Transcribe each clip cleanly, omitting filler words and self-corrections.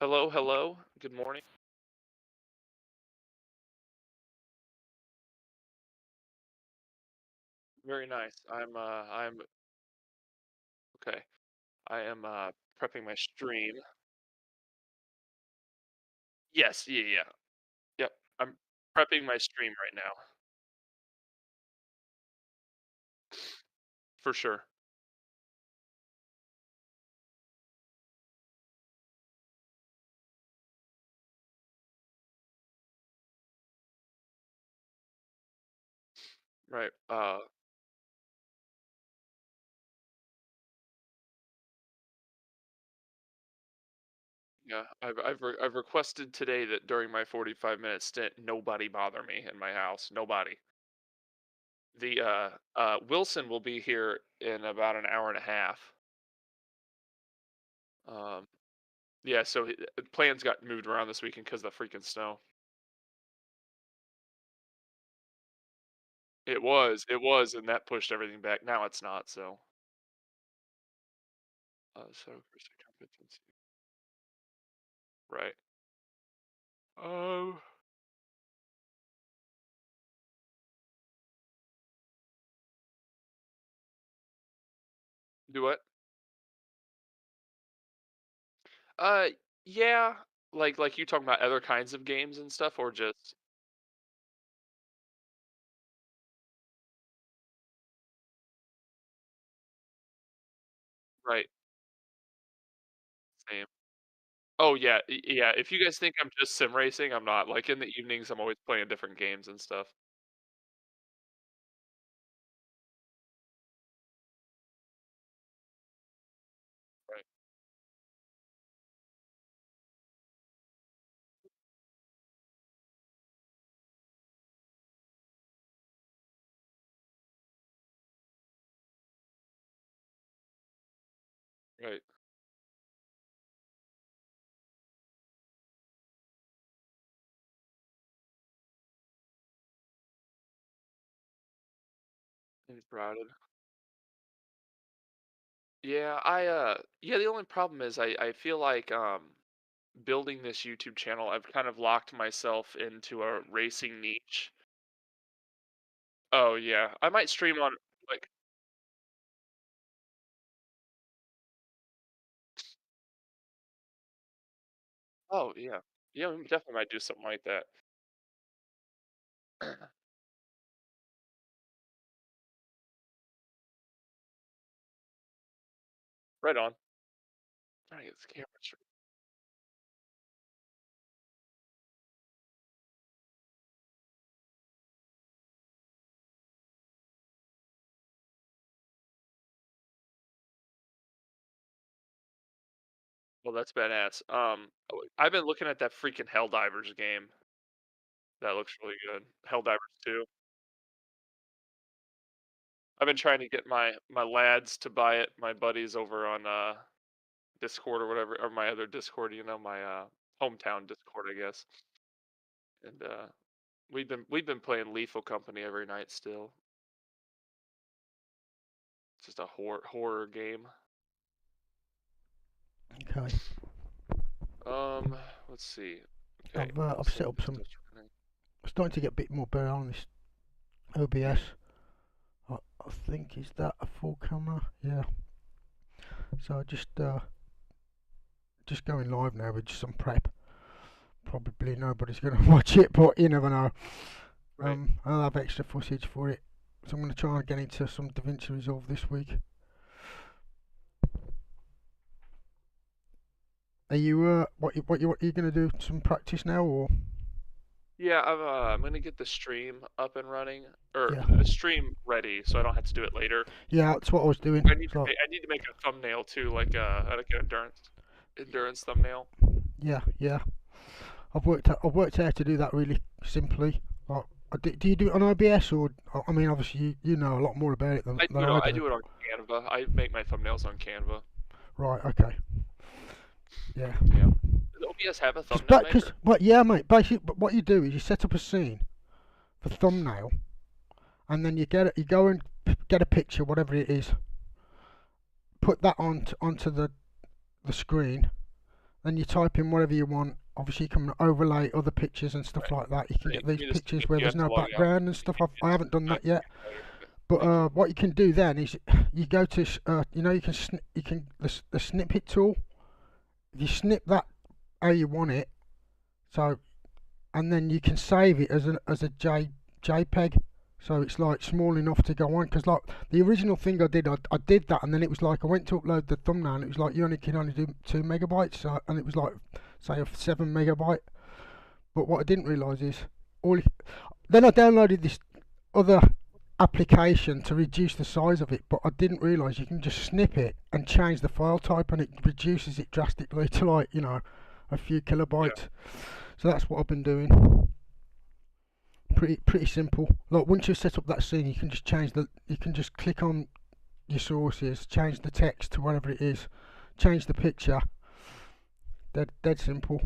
Hello, hello. Good morning. Very nice. I'm okay. I am prepping my stream. Yes, yeah, yeah. Yep. I'm prepping my stream right now. For sure. Right. Yeah, I've requested today that during my 45-minute stint nobody bother me in my house. Nobody. The Wilson will be here in about an hour and a half. Um yeah, so plans got moved around this weekend because of the freaking snow. It was, and that pushed everything back. Now it's not, so so Christian competency. Right. Um, do what? Uh, yeah, like you talking about other kinds of games and stuff, or just right, same. Oh yeah, yeah. If you guys think I'm just sim racing, I'm not. Like in the evenings, I'm always playing different games and stuff. Right, right. It's crowded. Yeah, yeah. The only problem is I feel like building this YouTube channel, I've kind of locked myself into a racing niche. Oh yeah, I might stream on like oh, yeah. Yeah, we definitely might do something like that. Right on. Trying to get this camera straight. Well, that's badass. I've been looking at that freaking Helldivers game. That looks really good. Helldivers 2. I've been trying to get my lads to buy it, my buddies over on, Discord or whatever, or my other Discord, my, hometown Discord, I guess. And, we've been playing Lethal Company every night still. It's just a horror game. Okay. Let's see. Okay, I've set Wilson up is some. just running. Starting to get a bit more better on this OBS. I think is that a full camera? Yeah. So just going live now with just some prep. Probably nobody's going to watch it, but you never know. Right. I'll have extra footage for it. So I'm going to try and get into some DaVinci Resolve this week. Are you what you going to do? Some practice now or? Yeah, I'm gonna get the stream up and running, or Yeah. the stream ready, so I don't have to do it later. Yeah, that's what I was I doing. need to So make, I need to make a thumbnail too, like an endurance thumbnail. yeah. I've worked out how to do that really simply. Like, do you do it on OBS or? I mean, obviously you know a lot more about it I than do it on, I I do. do it on Canva. I make my thumbnails on Canva. Right. Okay. Yeah. Yeah. Does OBS have a thumbnail Because maker? what? Yeah, mate. Basically, but what you do is you set up a scene for thumbnail, and then you go and get a picture, whatever it is, put that onto the screen, then you type in whatever you want. Obviously, you can overlay other pictures and stuff Right. like that. You can Right. get these You just pictures where you there's have to no log out. background and stuff. I haven't done Not that yet. okay. But Thank you. what you can do then is you go to you know, you can the snippet tool. If you snip that how you want it, so and then you can save it as a JPEG. So it's like small enough to go on. Because like the original thing I did that, and then it was like I went to upload the thumbnail, and it was like you can only do 2 MB. So, and it was like say a 7 MB. But what I didn't realise is then I downloaded this other application to reduce the size of it, but I didn't realise you can just snip it and change the file type, and it reduces it drastically to like a few Yeah. kilobytes. So that's what I've been doing. Pretty simple. Like once you've set up that scene, you can just you can just click on your sources, change the text to whatever it is, change the picture. Dead simple.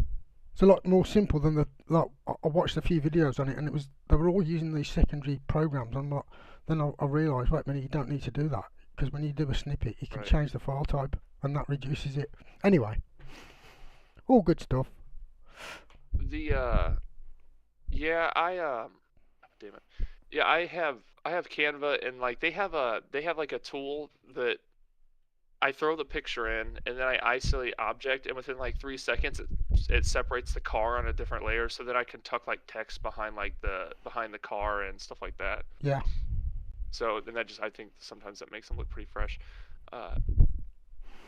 It's a lot more simple than I watched a few videos on it, and they were all using these secondary programs. Then I realised, wait a minute, you don't need to do that, because when you do a snippet, you can Right. change the file type, and that reduces it. Anyway, all good stuff. The yeah, damn it. Yeah, I have Canva, and like they have like a tool that I throw the picture in, and then I isolate object, and within like 3 seconds it separates the car on a different layer, so that I can tuck like text behind like behind the car and stuff like that. Yeah. So then I think sometimes that makes them look pretty fresh. Uh,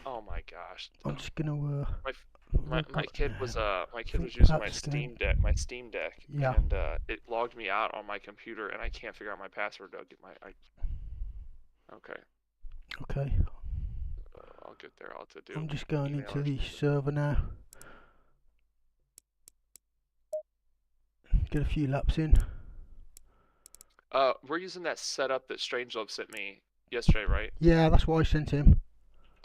oh my gosh. I'm just gonna My look my up kid now. was my I kid was think using that's gonna. My Steam Deck, Yeah. and it logged me out on my computer, and I can't figure out my password. Okay, Okay. I'll get there. I'll have to do I'm just going email into or the something. server now. Get a few laps in. We're using that setup that Strangelove sent me yesterday, right? Yeah, that's what I sent him.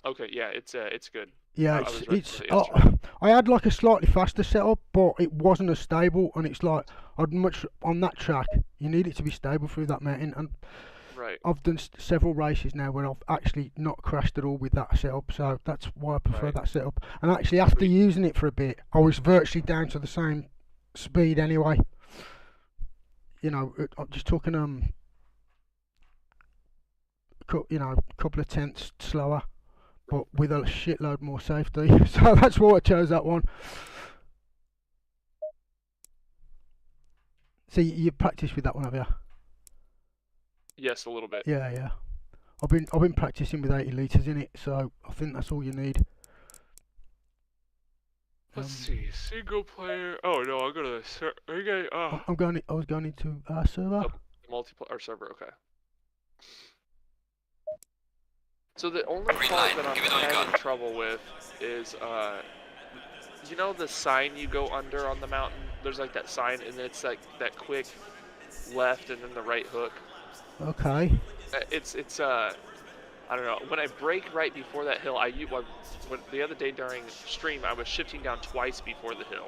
Okay, yeah, it's good. Yeah, I was ready it's with it yesterday. I had like a slightly faster setup, but it wasn't as stable, and it's like I'd much on that track. You need it to be stable through that mountain, and Right, I've done several races now where I've actually not crashed at all with that setup, so that's why I prefer right. that setup. And actually, after Sweet. using it for a bit, I was virtually down to the same speed anyway. I'm just talking a couple of tenths slower, but with a shitload more safety. So that's why I chose that one. So you practiced with that one, have you? Yes, a little bit. Yeah, yeah. I've been practicing with 80 litres in it, so I think that's all you need. Let's see, single player. Oh no, I'm gonna. Are you guys? I was going into our server. Multiplayer server. Okay. So the only part that I'm having trouble with is the sign you go under on the mountain. There's like that sign, and it's like that quick left and then the right hook. Okay. It's I don't know. When I brake right before that hill, the other day during stream I was shifting down twice before the hill,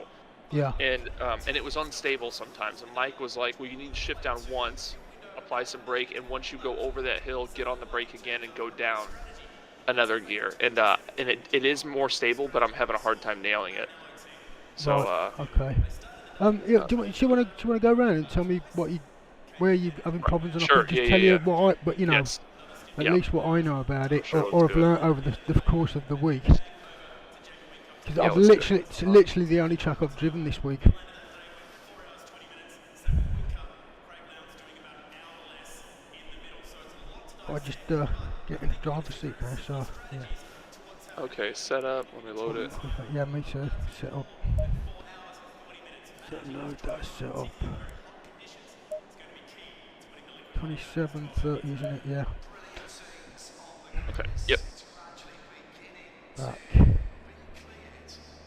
Yeah. and it was unstable sometimes. And Mike was like, "Well, you need to shift down once, apply some brake, and once you go over that hill, get on the brake again and go down another gear." And it is more stable, but I'm having a hard time nailing it. So Right. Okay. Yeah, do you want to go around and tell me where you having problems, and I sure, can yeah, just tell yeah, you yeah. but Yes, at yeah, least what I know about it, sure. Let's or I've do it. learned over the course of the week. Because Yeah, I've let's do it. it's literally the only track I've driven this week. I just get in the driver's seat now, so yeah. Okay, set up. Let me load it. Yeah, me too. Set up. Load that set up. 27:30, isn't it? Yeah. Okay. Yep. Back.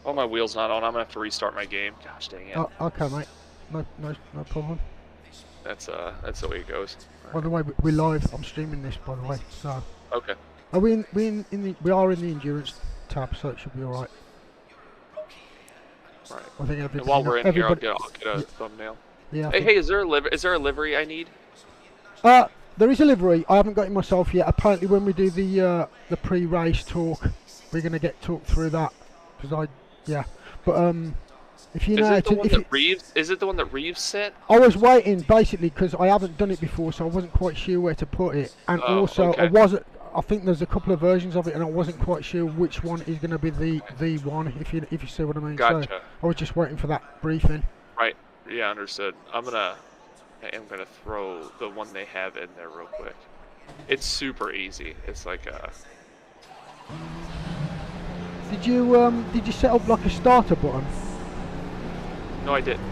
Oh, my wheel's not on. I'm gonna have to restart my game. Gosh dang it. Oh, okay, mate. No problem. That's the way it goes. By the way, we're live. I'm streaming this, by the way. So. Okay. Are we we are in the endurance tab, so it should be all right. Right. I think And while we're in here, I'll get a thumbnail. Yeah. Hey, is there a livery I need? There is a livery. I haven't got it myself yet. Apparently, when we do the pre-race talk, we're gonna get talked through that, because Yeah, but if you know Is how it the to, one if that you, Reeves? Is it the one that Reeves sent? I was waiting basically because I haven't done it before, so I wasn't quite sure where to put it, and Oh, also I okay. wasn't. I think there's a couple of versions of it, and I wasn't quite sure which one is going to be the one. If you see what I mean. So Gotcha. I was just waiting for that briefing. Right. Yeah, understood. I am gonna throw the one they have in there real quick. It's super easy. It's like Did you set up like a starter button? no, I didn't.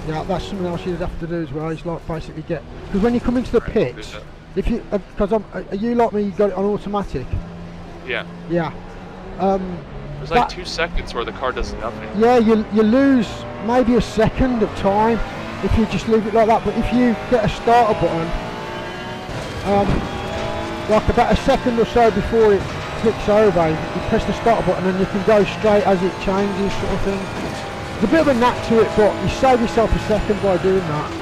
Yeah, that's something else you'd have to do as well. It's like basically get because when you come into the All right, I'll do pits, that. if you because are you like me? You got it on automatic. Yeah. Yeah. Um, There's like that 2 seconds where the car does nothing. yeah, you lose maybe a second of time if you just leave it like that. But if you get a starter button, like about a second or so before it flicks over, you press the starter button and you can go straight as it changes, sort of thing. There's a bit of a knack to it, but you save yourself a second by doing that.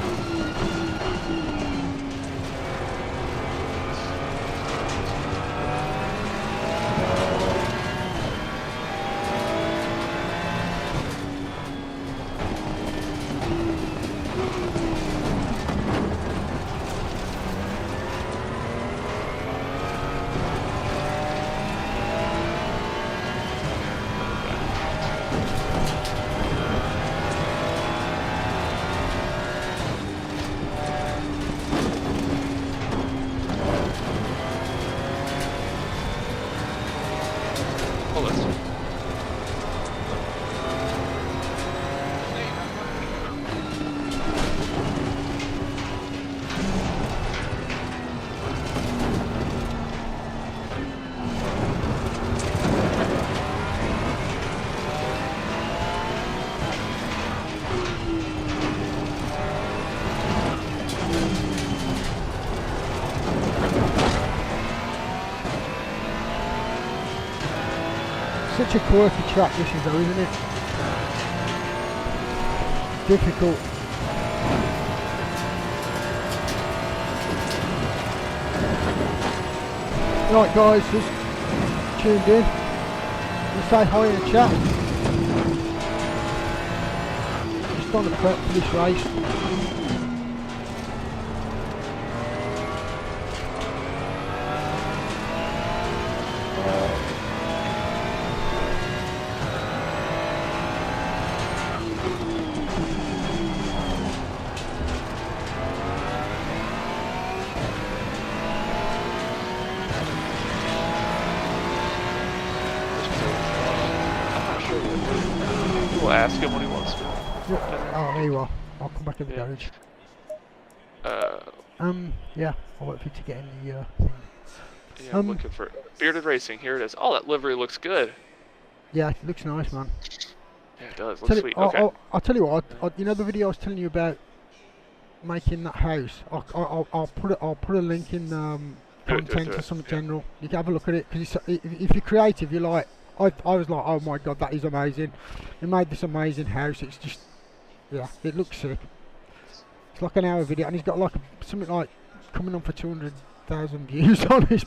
Hold on. Such a quirky track this is though, isn't it? Difficult. Right guys, just tuned in. You say hi in the chat. Just on the prep for this race. We'll ask him what he wants. Yeah. Oh, there you are. I'll come back in the Yeah. garage. Uh, Yeah, I'll wait for you to get in the thing. yeah, I'm looking for Bearded Racing. Here it is. Oh, that livery looks good. Yeah, it looks nice, man. Yeah, it does. Looks sweet. Okay. I'll tell you what. You know the video I was telling you about making that house. I'll put a link in Do it, content or it. something Yeah. general. You can have a look at it because if you're creative, you're like I was like, oh my god, that is amazing. He made this amazing house. It's just yeah, it looks sick. It's like an hour video, and he's got like something like coming on for 200,000 views on this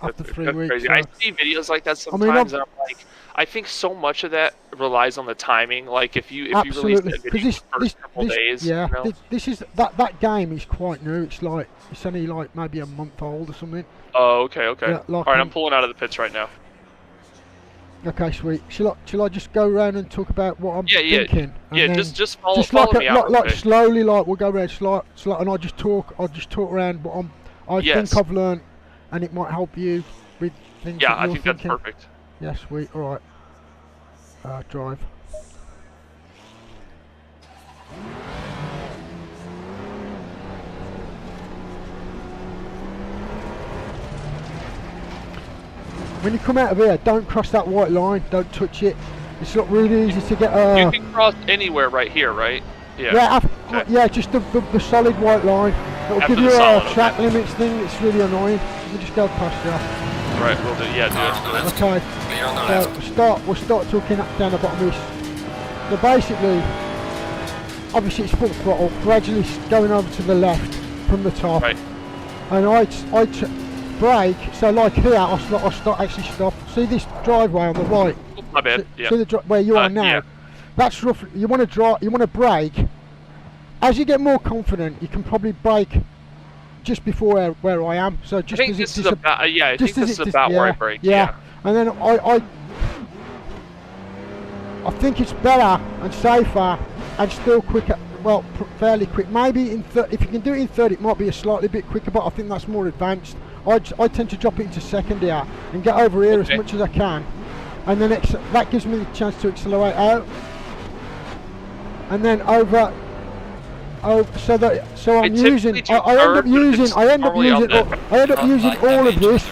after 3 That's weeks. crazy. So. I see videos like that I mean, sometimes, and I'm like, I think so much of that relies on the timing. Like if you release Absolutely, that because video the first couple days, yeah, you know? this is that game is quite new. It's only like maybe a month old or something. Oh, okay. Yeah, like, All right, I'm pulling out of the pits right now. Okay, sweet. Shall I just go around and talk about what I'm thinking? Yeah, and just follow me out. like slowly, like we'll go around slow, and I'll just talk around what I think I've learned, and it might help you with things. Yeah, that I you're think thinking. that's perfect. Yeah, sweet. All right. Drive. When you come out of here, don't cross that white line. Don't touch it. It's not really easy to get. You can cross anywhere right here, right? Yeah. Yeah, just the solid white line. It'll After give you the a solid, track okay. limits thing. It's really annoying. Let me just go past you. Right, we'll do. Yeah, do it. Okay. Clear on the left. So we'll start talking down the bottom of this. So basically, obviously it's full throttle, gradually going over to the left from the top. Right. And I brake. So like here, I actually stop. See this driveway on the right? My bad. Yeah. See the drop where you are now. Yeah. That's roughly. You want to brake. As you get more confident, you can probably brake just before where I am. So just I think as this it is about. Yeah, I think this is about where I brake. Yeah. And then I think it's better and safer and still quicker. Well, fairly quick. Maybe if you can do it in third, it might be a slightly bit quicker, but I think that's more advanced. I tend to drop it into second here and get over here as much as I can, and then that gives me the chance to accelerate out, and then over. So I'm using. I end up using all of this. Do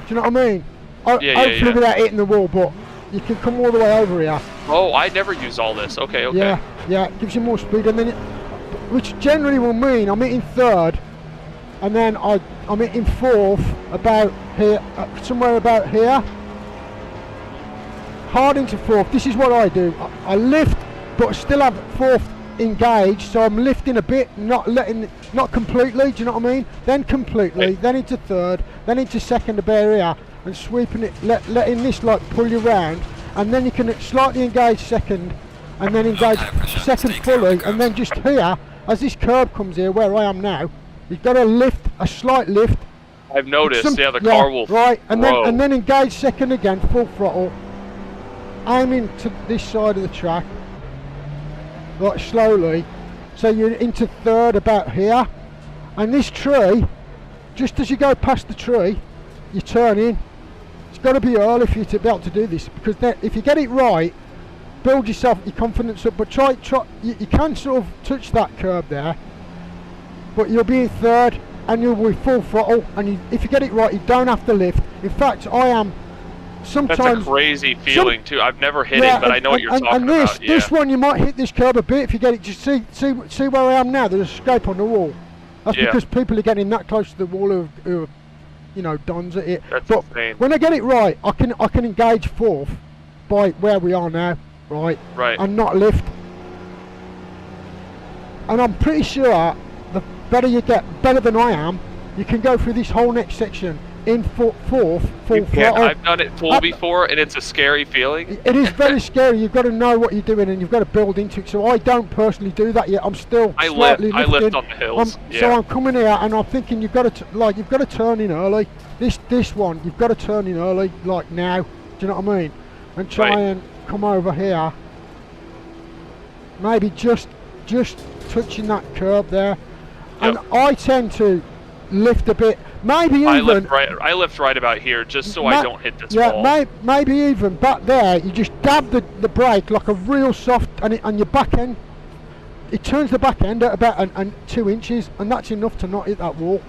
you know what I mean? Hopefully without hitting the wall, but you can come all the way over here. Oh, I never use all this. Okay. Yeah, it gives you more speed, and then which generally will mean I'm hitting third, and then I'm hitting fourth about here, somewhere about here. Hard into fourth. This is what I do. I lift, but I still have fourth engaged, so I'm lifting a bit, not completely. Do you know what I mean? Then completely, right. Then into third, then into second about here, and sweeping it, letting this like pull you round, and then you can slightly engage second, and then engage second fully, and then just here, as this curb comes here where I am now, you've got to lift, a slight lift. I've noticed, the car will right, and then engage second again, full throttle, aiming to this side of the track, like slowly, so you're into third about here, and this tree, just as you go past the tree, you turn in. It's got to be early for you to be able to do this, because then, if you get it right, build yourself your confidence up, but try you can sort of touch that curb there, but you'll be in third and you'll be full throttle, and if you get it right, you don't have to lift. In fact, I am sometimes. That's a crazy feeling too. I've never hit it, but I know what you're talking about. This one you might hit this curb a bit if you get it. Just see where I am now. There's a scrape on the wall. That's because people are getting that close to the wall who are dons at it. That's but insane. when I get it right, I can engage fourth by where we are now, right, and not lift. And I'm pretty sure the better you get, better than I am, you can go through this whole next section in fourth, full throttle. I've done it full before, and it's a scary feeling. It is very scary. You've got to know what you're doing, and you've got to build into it. So I don't personally do that yet. I'm still slightly lifting. I lift on the hills. So I'm coming here, and I'm thinking you've got to turn in early. This one, you've got to turn in early, like now. Do you know what I mean? And try and come over here. Maybe just touching that curb there. And I tend to lift a bit. Maybe even I lift right about here, just so I don't hit this wall. Yeah, maybe even back there, you just dab the brake like a real soft, and your back end, it turns the back end at about 2 inches, and that's enough to not hit that wall.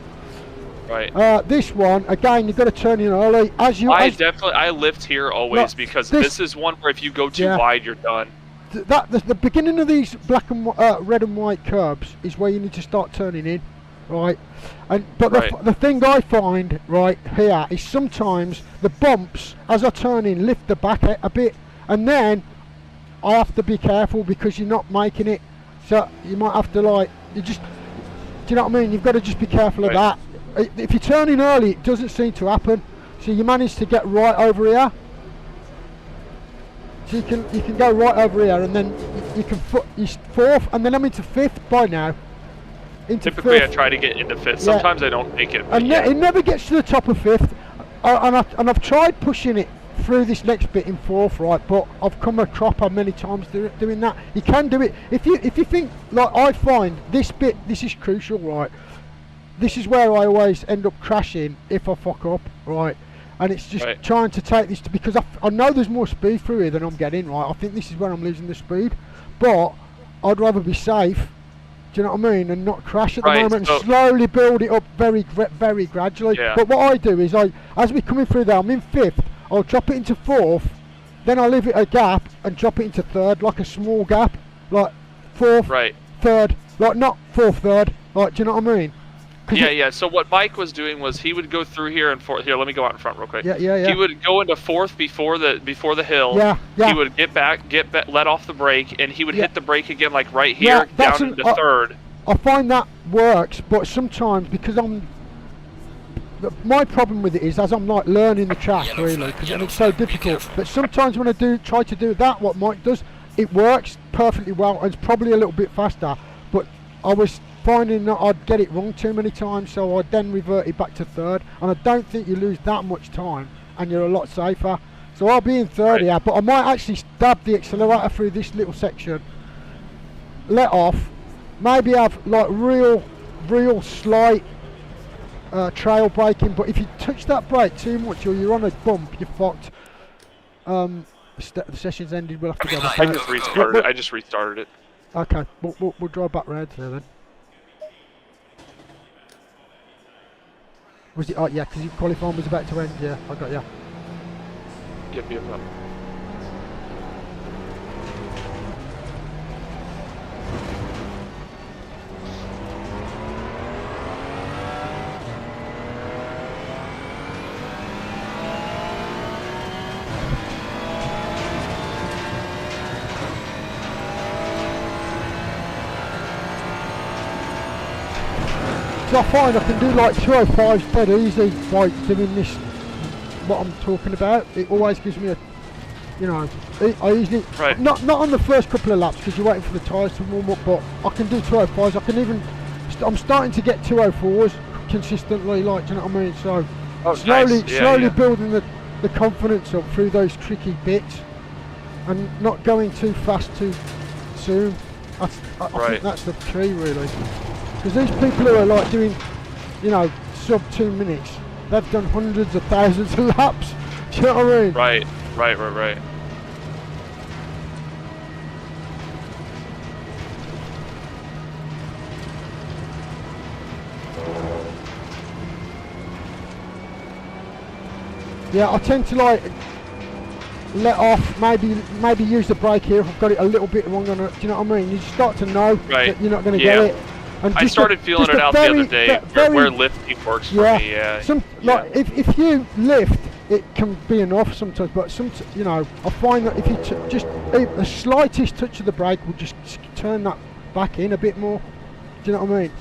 Right. This one, again, you've got to turn in early. I lift here always, because this is one where if you go too wide, you're done. The beginning of these red and white curbs is where you need to start turning in, right? But the thing I find right here is sometimes the bumps as I turn in lift the back a bit, and then I have to be careful because you're not making it. So you might have to do you know what I mean? You've got to just be careful of that. If you turn in early, it doesn't seem to happen. So you manage to get right over here. So you can go right over here, and then you can fourth, and then I'm into fifth by now. Typically, fifth. I try to get into fifth. Sometimes I don't make it. And it never gets to the top of fifth. And I've tried pushing it through this next bit in fourth, right? But I've come a cropper many times doing that. You can do it if you think, like I find this bit. This is crucial, right? This is where I always end up crashing if I fuck up, right? And it's just trying to take this because I know there's more speed through here than I'm getting, right? I think this is where I'm losing the speed, but I'd rather be safe. Do you know what I mean? And not crash at the moment, and slowly build it up very gradually. Yeah. But what I do is as we're coming through there, I'm in fifth. I'll drop it into fourth, then I'll leave it a gap and drop it into third, like a small gap, like fourth, third, like not fourth, third. Like, do you know what I mean? Yeah. So what Mike was doing was he would go through here and fourth. Here, let me go out in front real quick. Yeah. He would go into fourth before the hill. Yeah. He would get back, let off the brake, and he would hit the brake again, like right here, down into third. I find that works, but sometimes because I'm my problem with it is, as I'm like learning the track really, and it's so difficult. But sometimes when I try to do that, what Mike does, it works perfectly well, and it's probably a little bit faster. But I was finding that I'd get it wrong too many times, so I then reverted back to third. And I don't think you lose that much time, and you're a lot safer. So I'll be in third here, but I might actually stab the accelerator through this little section, let off, maybe have like real slight trail braking. But if you touch that brake too much or you're on a bump, you're fucked. The session's ended. We'll have to go back. I just restarted it. Okay, we'll drive back round there then. Was it? Oh yeah, because your qualifying was about to end. Yeah, I got you. Yep. So I find I can do like 205s dead easy by doing this, what I'm talking about. It always gives me a, you know, I usually, not on the first couple of laps because you're waiting for the tyres to warm up, but I can do 205s. I can even, I'm starting to get 204s consistently, like, do you know what I mean? So slowly building the confidence up through those tricky bits and not going too fast too soon. I think that's the key really. Because these people who are like doing, you know, sub 2 minutes, they've done hundreds of thousands of laps. Do you know what I mean? Right. Yeah, I tend to like let off, maybe use the brake here if I've got it a little bit wrong on it. Do you know what I mean? You start to know that you're not going to get it. And I started feeling it out the other day where lifting works for me. Yeah. Like if you lift, it can be enough sometimes. But you know, I find that if you just the slightest touch of the brake will just turn that back in a bit more. Do you know what I mean?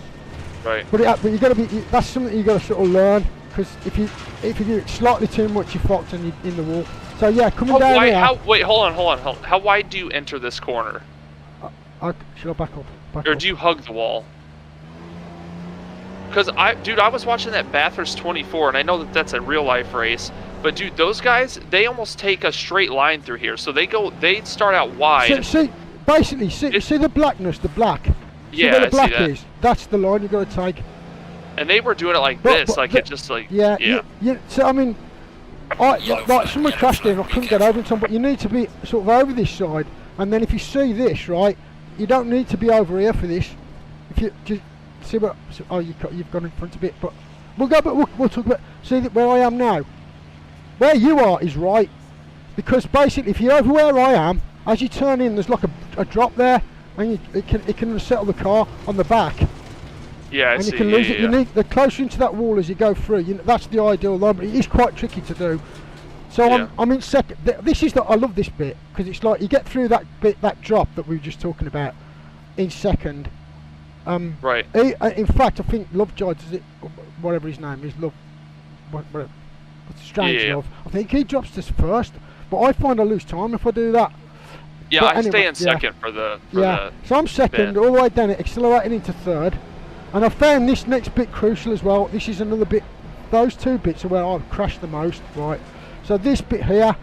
Right. But you got to be. That's something you got to sort of learn, because if you do it slightly too much, you're fucked and you're in the wall. So yeah, coming down here. Wait, hold on. How wide do you enter this corner? Should I back up? Or do you hug the wall? Because I was watching that Bathurst 24, and I know that that's a real life race. But dude, those guys, they almost take a straight line through here. So they start out wide. See the blackness, the black. See where the black is? That's the line you got to take. And they were doing it like this, like it just like yeah. So I mean, like someone crashed in, I couldn't get over them, but you need to be sort of over this side, and then if you see this, right, you don't need to be over here for this. If you just see what, you've gone in front a bit, but we'll talk about. See that where I am now, where you are is right, because basically if you're over where I am, as you turn in, there's like a drop there, and it can settle the car on the back. Yeah, and you can lose it. You need the closer into that wall as you go through. That's the ideal line, but it is quite tricky to do. So I'm in second. This is I love this bit because it's like you get through that bit, that drop that we were just talking about, in second. Right. In fact, I think Lovejoy does it, whatever his name is, Strange Love. I think he drops this first, but I find I lose time if I do that. Yeah, I stay in second for the. So I'm second, all the way down it, accelerating into third. And I found this next bit crucial as well. This is another bit. Those two bits are where I've crashed the most, right? So this bit here,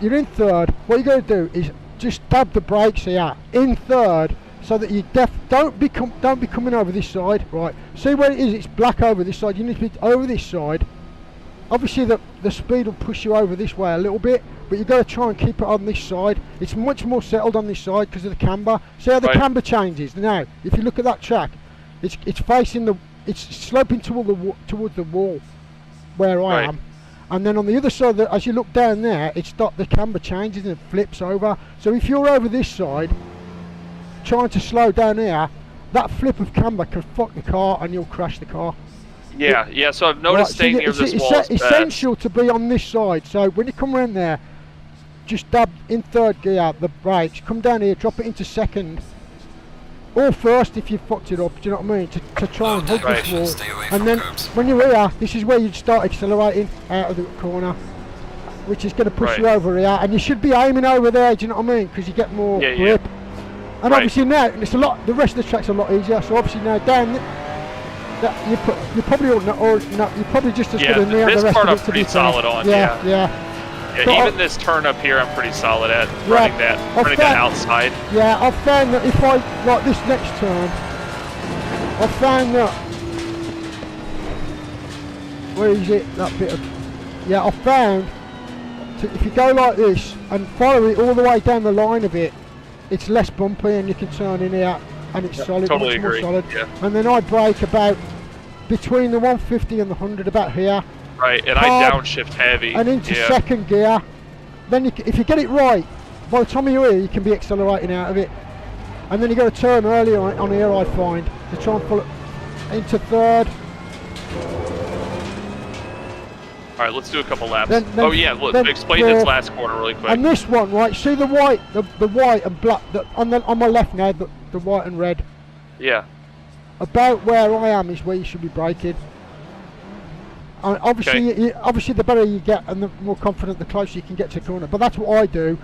you're in third. What you got to do is just dab the brakes here in third, so that you don't be coming over this side, right? See where it is? It's black over this side. You need to be over this side. Obviously, the speed will push you over this way a little bit, but you've got to try and keep it on this side. It's much more settled on this side because of the camber. See how the camber changes now? If you look at that track. It's facing it's sloping towards the wall where I am, and then on the other side, as you look down there, the camber changes and it flips over. So if you're over this side, trying to slow down here, that flip of camber can fuck the car and you'll crash the car. Yeah. So I've noticed staying near this wall is essential to be on this side. So when you come around there, just dab in third gear the brakes, come down here, drop it into second. or first if you fucked it up, do you know what I mean? To try and hug Right. this wall. Stay away And from then curbs. when you're here, this is where you'd start accelerating out of the corner, which is going to push Right. you over here. And you should be aiming over there, do you know what I mean? Because you get more Yeah, yeah. grip. And Right. obviously now, it's a lot. The rest of the track's a lot easier. So obviously now down, you probably all know, or no, you're probably just as Yeah, good as me on the this rest part of I'm it. To pretty be fair. solid on, Yeah. Yeah, So even this turn up here, I'm pretty solid at Yeah, running that outside. Yeah, I've found that if I like this next turn, I've found that. Where is it? That bit of. Yeah, I found. If you go like this and follow it all the way down the line of it, it's less bumpy and you can turn in here and it's solid, Totally much more agree. solid. Yeah. And then I brake about between the 150 and the 100 about here. Right, and I Hard downshift heavy. and into yeah. second gear. Then if you get it right, by the time you're here, you can be accelerating out of it. And then you got to turn early on here, I find, to try and pull it into third. All right, let's do a couple laps. Then oh yeah, look, then explain this fourth. last corner really quick. And this one, right? See the white, the white and black on my left now, the white and red. Yeah. About where I am is where you should be braking. And obviously, obviously, the better you get and the more confident, the closer you can get to the corner. But that's what I do.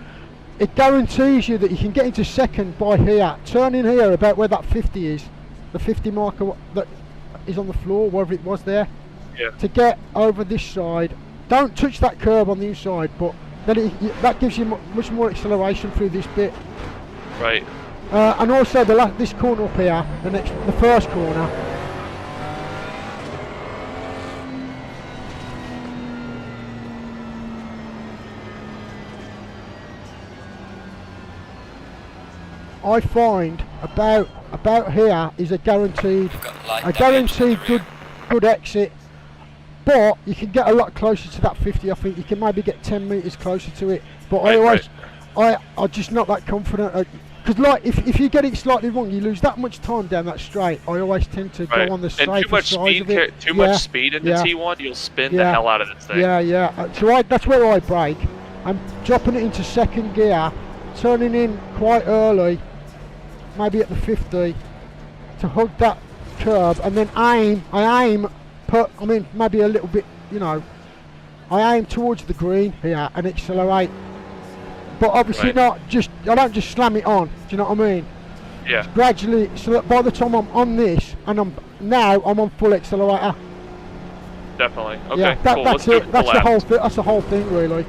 It guarantees you that you can get into second by here. Turn in here about where that 50 is, the 50 marker that is on the floor, wherever it was there. Yeah. To get over this side. Don't touch that curb on the inside, but then that gives you much more acceleration through this bit. Right. And also this corner up here, the first corner. I find about here is a guaranteed good exit. But you can get a lot closer to that 50. I think you can maybe get 10 metres closer to it. But I'm just not that confident. Because like if you get it slightly wrong, you lose that much time down that straight. I always tend to go on the safer side of it. Too much speed into T1, you'll spin the hell out of this thing. Yeah. So that's where I brake. I'm dropping it into second gear, turning in quite early, maybe at the 50, to hug that curb, and then I aim. Maybe a little bit, I aim towards the green here and accelerate. But obviously I don't just slam it on, do you know what I mean? Yeah. Gradually, so that by the time I'm on this, and I'm on full accelerator. Definitely. Okay, Yeah, cool. that's Let's it. do That's the whole thing, really.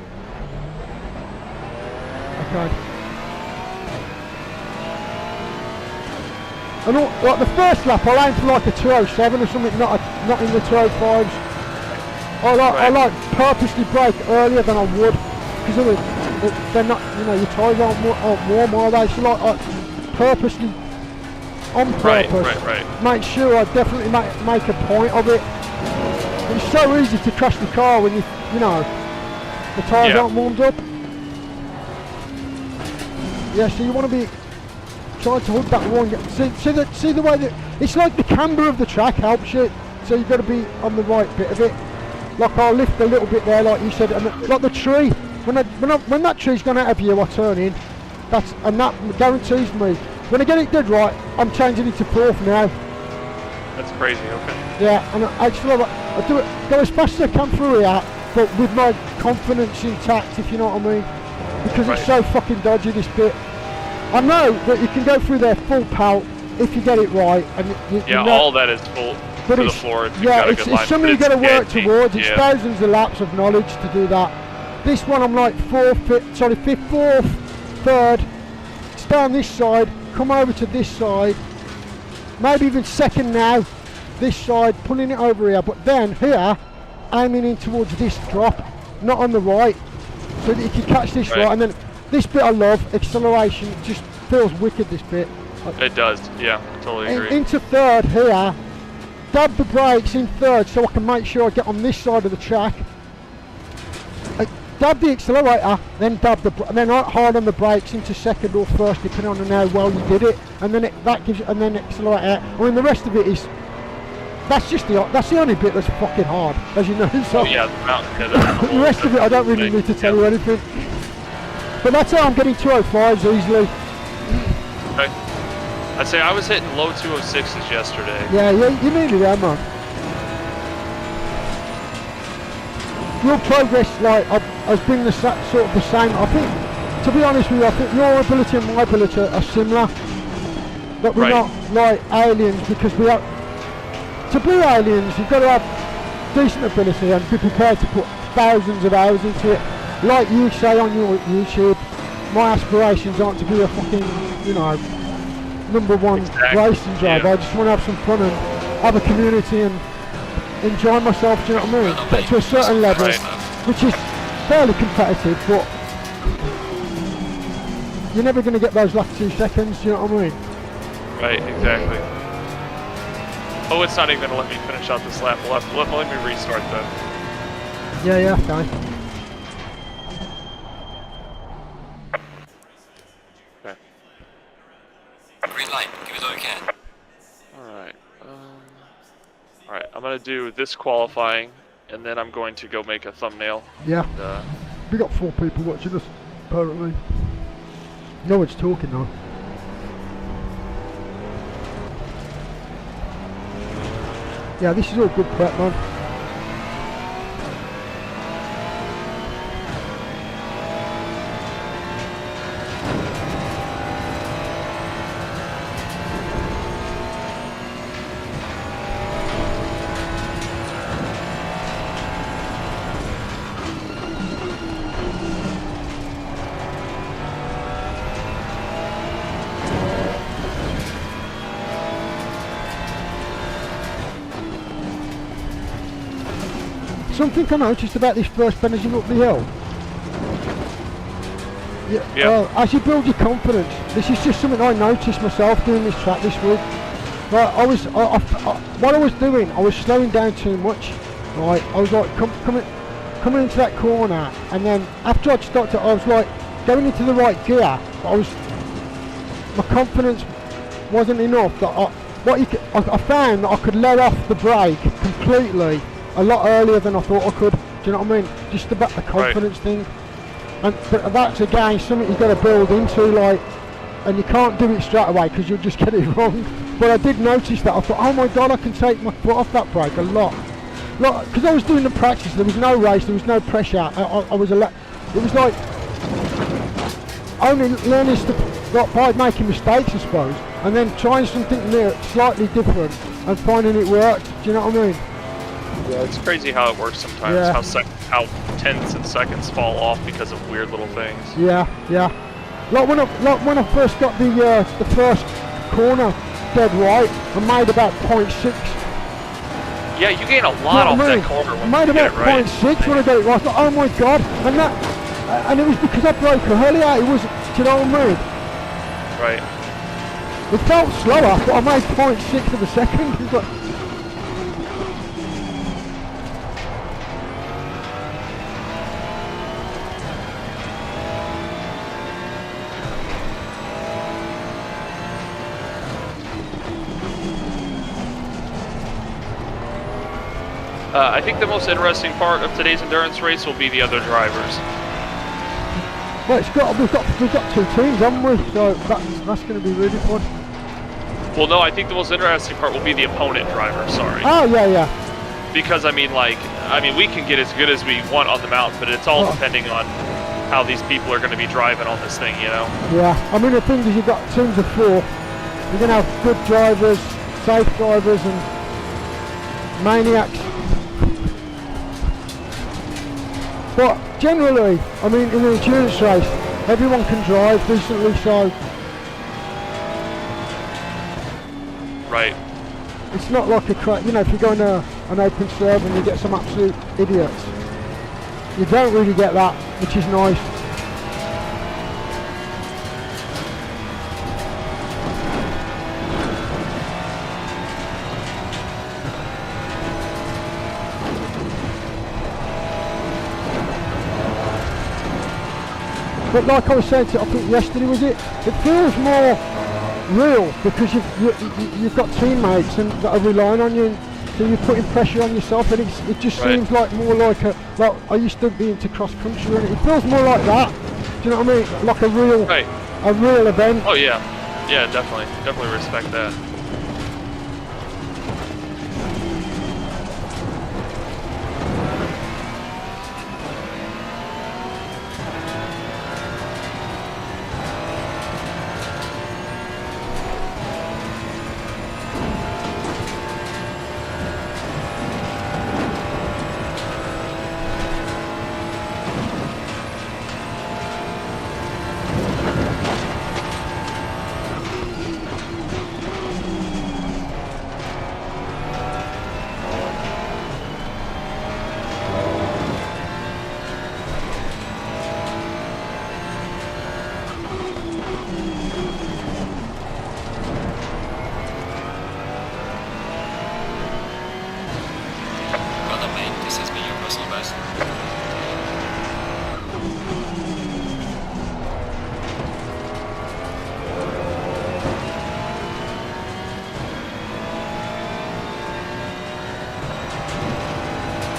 Okay. And like the first lap, I aimed for like a 207 or something, not in the 205s. I like purposely brake earlier than I would, because they're not, your tyres aren't warm, are they? So like I purposely, on purpose, make sure I definitely make a point of it. It's so easy to crash the car when the tyres aren't warmed up. Yeah, so you want to be trying to hug that one. See the way that it's like the camber of the track helps you. So you've got to be on the right bit of it. Like I'll lift a little bit there, like you said, and like the tree. When that tree's gone out of view, I turn in. That guarantees me. When I get it dead right, I'm changing it to fourth now. That's crazy. Okay. Yeah, and I do it, go as fast as I can through here, but with my confidence intact, if you know what I mean. Because it's so fucking dodgy, this bit. I know that you can go through there full pelt if you get it right, and all that is full to the floor. It's something you've got to work towards. It's thousands of laps of knowledge to do that. This one I'm like fifth, fourth, third. Stay on this side, come over to this side, maybe even second now. This side, pulling it over here, but then here, aiming in towards this drop, not on the right, so that you can catch this right. And then this bit I love, acceleration, it just feels wicked, this bit. It does, yeah, totally agree. Into third here, dab the brakes in third so I can make sure I get on this side of the track. Dab the accelerator, then then hard on the brakes into second or first, depending on how well you did it, and then that gives you, and then accelerator. The rest of it is. That's the only bit that's fucking hard, as you know. So the mountain. The rest of it, I don't really need to tell you anything. But that's how I'm getting 205s easily. Okay. I'd say I was hitting low 206s yesterday. Yeah, you're nearly there, man. Your progress, like, has been sort of the same. I think, to be honest with you, I think your ability and my ability are similar. That we're not like aliens, because we are. To be aliens, you've got to have decent ability and be prepared to put thousands of hours into it. Like you say on your YouTube, my aspirations aren't to be a fucking, you know, #1 racing driver. I just want to have some fun and have a community and enjoy myself, do you know what I mean? Get to a certain level, which is fairly competitive, but you're never going to get those last 2 seconds, do you know what I mean? Right, exactly. Oh, it's not even going to let me finish out this lap. Let me restart then. Yeah, okay. Okay. Green light, give it all you can. Alright. Alright, I'm going to do this qualifying, and then I'm going to go make a thumbnail. Yeah. And, we got 4 people watching us, apparently. No one's talking though. Yeah, this is all good prep, man. Something I noticed about this first bend as you up the hill. Yeah. As you build your confidence, this is just something I noticed myself doing this track this week. Right, what I was doing, I was slowing down too much. Right, I was like coming into that corner, and then after I'd stopped it, I was like going into the right gear, but my confidence wasn't enough. That I found that I could let off the brake completely a lot earlier than I thought I could. Do you know what I mean? Just about the confidence thing. But that's again something you've got to build into, like, and you can't do it straight away because you'll just get it wrong. But I did notice that. I thought, oh my god, I can take my foot off that brake a lot. Because I was doing the practice, there was no race, there was no pressure. It was like only learning stuff by making mistakes, I suppose, and then trying something new, slightly different, and finding it worked. Do you know what I mean? Yeah, it's crazy how it works sometimes. Yeah. How tenths and seconds fall off because of weird little things. Yeah. Like when I first got the first corner dead right, I made about 0.6. Yeah, you gain a lot off that corner. I made about 0.6 when I got it right. I thought, oh my god! And it was because I broke earlier. It was, do you know what I mean? Right. It felt slower, but I made 0.6 of a second. It was like, I think the most interesting part of today's endurance race will be the other drivers. well, we've got 2 teams, haven't we? So that's going to be really fun. Well, no, I think the most interesting part will be the opponent driver. Sorry. Oh yeah. Because I mean, we can get as good as we want on the mountain, but it's all depending on how these people are going to be driving on this thing, you know. Yeah. I mean, the thing is, you've got teams of 4. You're going to have good drivers, safe drivers, and maniacs. But generally, I mean, in an endurance race, everyone can drive decently, so Right. it's not like a crack. You know, if you go in an open serve and you get some absolute idiots, you don't really get that, which is nice. But like I was saying to you, I think yesterday was it feels more real because you've got teammates and that are relying on you, and so you're putting pressure on yourself, and it just seems like more like I used to be into cross country, and it feels more like that. Do you know what I mean? Like a real event. Oh yeah. Yeah, definitely respect that. Well done, mate. This has been your personal best.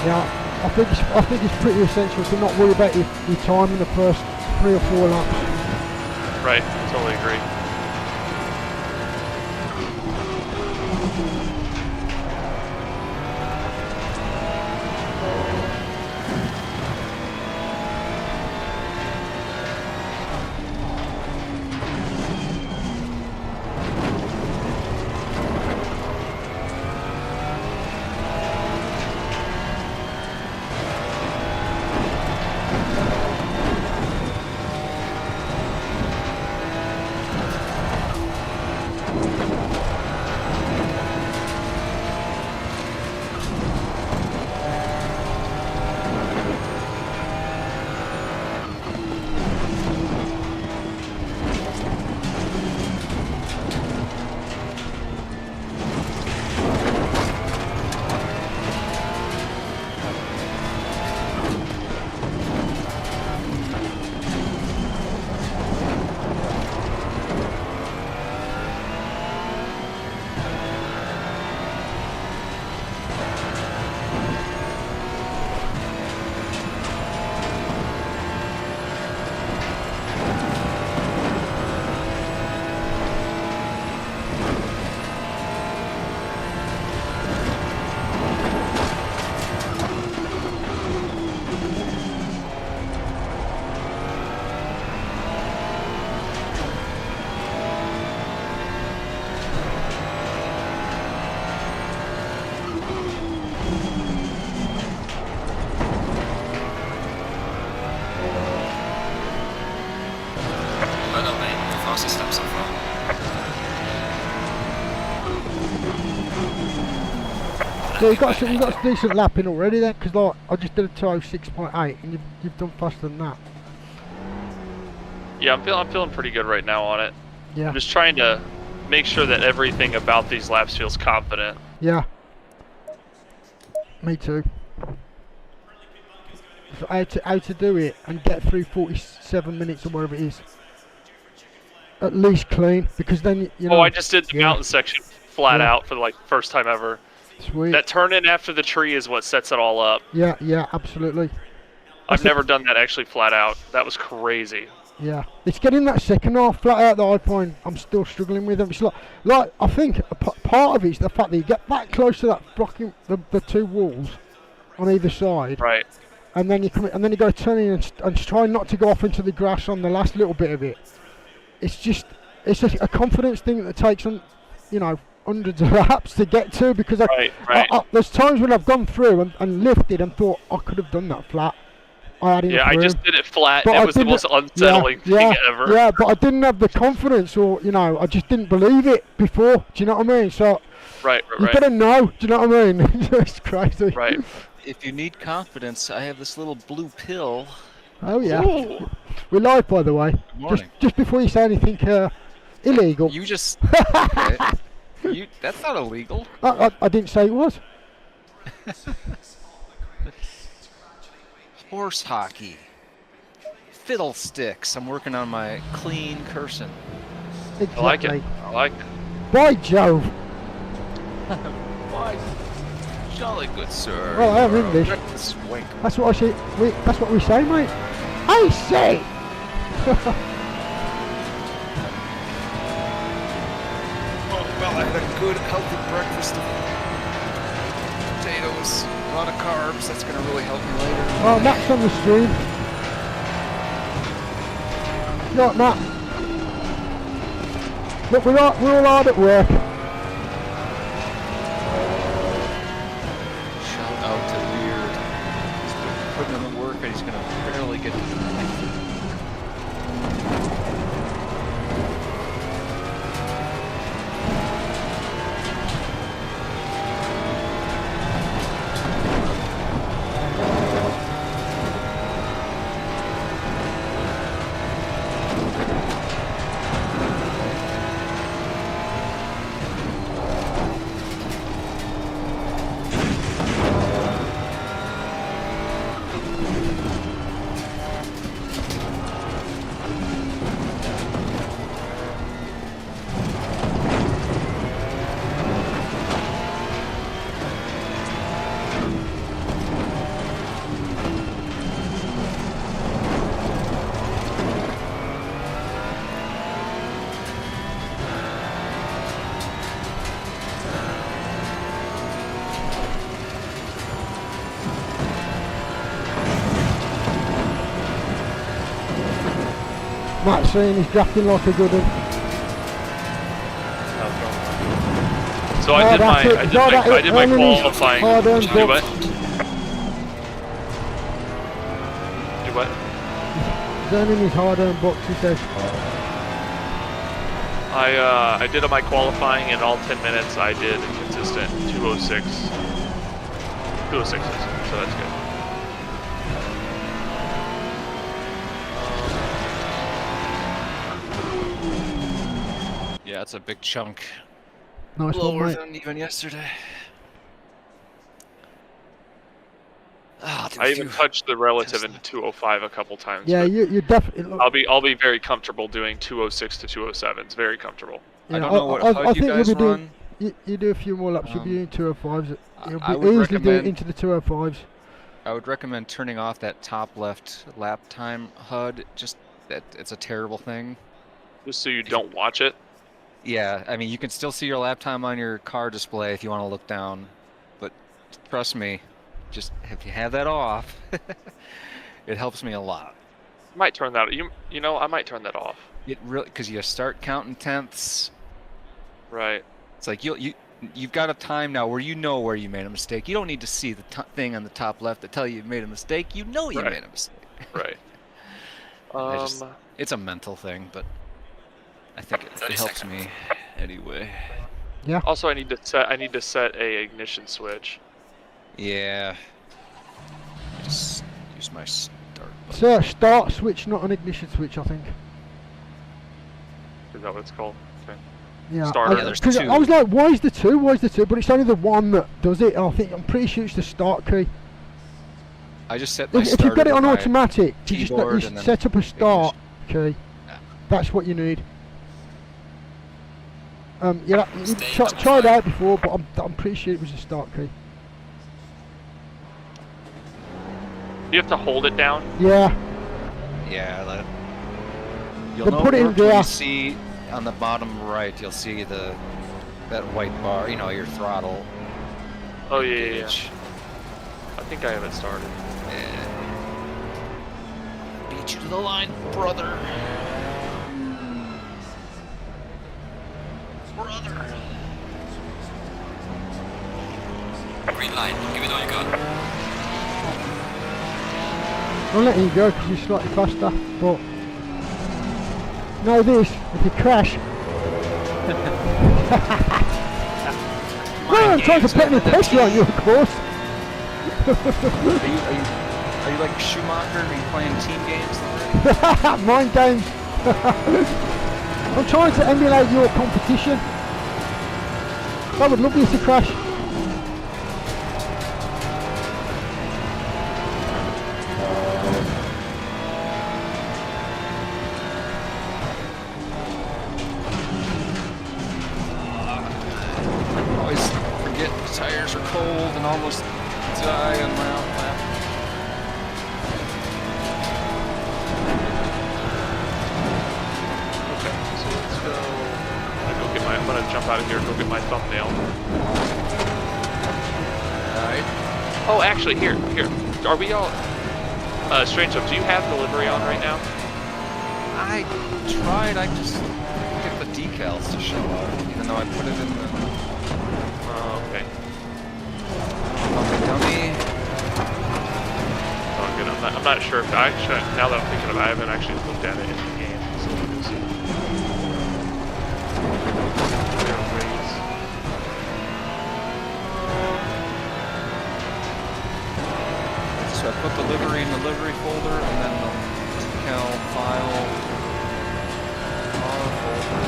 Yeah, I think it's pretty essential to not worry about your time in the first 3 or 4 laps. Right, totally agree. Well done, mate. The fastest lap so far. So you got a decent lap in already then, because like I just did a 206.8 and you've done faster than that. Yeah, I'm feeling pretty good right now on it. Yeah. I'm just trying to make sure that everything about these laps feels confident. Yeah. Me too. So how to do it and get through 47 minutes or whatever it is. At least clean, because then you know. Oh, I just did the mountain section flat Yeah. out for like the first time ever. Sweet. That turn in after the tree is what sets it all up. Yeah, absolutely. I've never done that actually flat out. That was crazy. Yeah, it's getting that second half flat out that I find I'm still struggling with. It's like I think part of it is the fact that you get that close to that blocking the 2 walls on either side, Right. and then you come and then you go turning and try not to go off into the grass on the last little bit of it. It's just a confidence thing that takes on, you know, hundreds of laps to get to, because Right. there's times when I've gone through and lifted and thought I could have done that flat. I had him Yeah, through. I just did it flat. But It I was the didn't- most unsettling thing ever. Yeah, but I didn't have the confidence, or you know, I just didn't believe it before. Do you know what I mean? So Right. you gotta know. Do you know what I mean? It's crazy. Right. If you need confidence, I have this little blue pill. Oh yeah. Ooh. We're live, by the way. Good morning. Just before you say anything illegal. You just. That's not illegal. I didn't say it was. Horse hockey. Fiddlesticks. I'm working on my clean cursing. Exactly. I like it. I like it. By Jove. Why? Jolly good, sir. Well, I am English. Swink. That's what I say. That's what we say, mate. I say. good, healthy breakfast of potatoes, a lot of carbs. That's going to really help me later. Oh, Matt's on the stream. Not Matt. Look, we're all hard at work. Shout out to Beard. He's been putting in the work and he's going to barely get to the Matt's saying he's drafting like a good one. So I did my qualifying. Hard-earned Do what? bucks. Do what? He's earning his hard-earned bucks, he says. I did my qualifying in all 10 minutes. I did a consistent 206. 206s, so that's good. Yeah, it's a big chunk. Nice one, Lower mate. than even yesterday. I even touched the relative in 205 a couple times. Yeah, you definitely. I'll be very comfortable doing 206 to 207s. Very comfortable. I don't know what HUD you guys run. You do a few more laps, you'll be doing 205s. You'll I be would easily do it recommend- into the 205s. I would recommend turning off that top left lap time HUD. Just that it's a terrible thing. Just so you don't watch it. Yeah, I mean you can still see your lap time on your car display if you want to look down, but trust me, just if you have that off, it helps me a lot. I might turn that. You know, I might turn that off. It really because you start counting tenths. Right. It's like you've got a time now where you know where you made a mistake. You don't need to see the thing on the top left that tell you made a mistake. You know you made a mistake. Right. It's a mental thing, but I think it helps me anyway. Yeah. Also, I need to set a ignition switch. Yeah. Just use my start button. It's a start switch, not an ignition switch, I think. Is that what it's called? Okay. Yeah. Starter. Yeah, there's Because two. I was like, why is the two? Why is the two? But it's only the one that does it. I'm pretty sure it's the start key. I just set my If starter you've got it on with my automatic, you keyboard just and then set up a start ignition. key. Yeah. That's what you need. Yeah, you Stage tried it out before, but I'm pretty sure it was a start key. You have to hold it down. Yeah. Yeah, you'll Then know put it in when you gear. see on the bottom right, you'll see that white bar, you know, your throttle. Oh yeah. gauge. I think I have it started. Yeah. Beat you to the line, brother. Brother. Green line, give it all you got. I'm letting you go because you're slightly faster, but know this, if you crash. No, I'm trying to put any pressure on you, of course. Are you like Schumacher? Are you playing team games? Mind games. I'm trying to emulate your competition. I would love you to crash. Always forget the tires are cold and almost die on my own lap. Okay, so let's go. I'm gonna jump out of here and go get my thumbnail. Alright. Oh, actually, here. Are we all... Strange Stuff, do you have delivery on right now? I tried, I just couldn't get the decals to show up, even though I put it in the... Oh, okay. Dummy. Oh, good. I'm not sure if I actually, now that I'm thinking of it, I haven't actually looked at it in the game. So let me see. Airways. So I put delivery in the delivery folder, and then the decal file folder.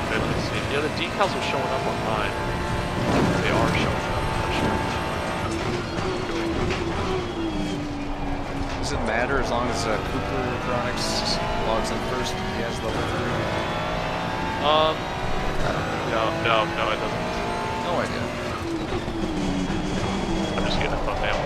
Okay, let me see. Yeah, the decals are showing up on mine. They are showing up, for sure. Does it matter as long as Cooper Electronics logs in first? He has the delivery. No, it doesn't. No idea. I'm just getting a thumbnail.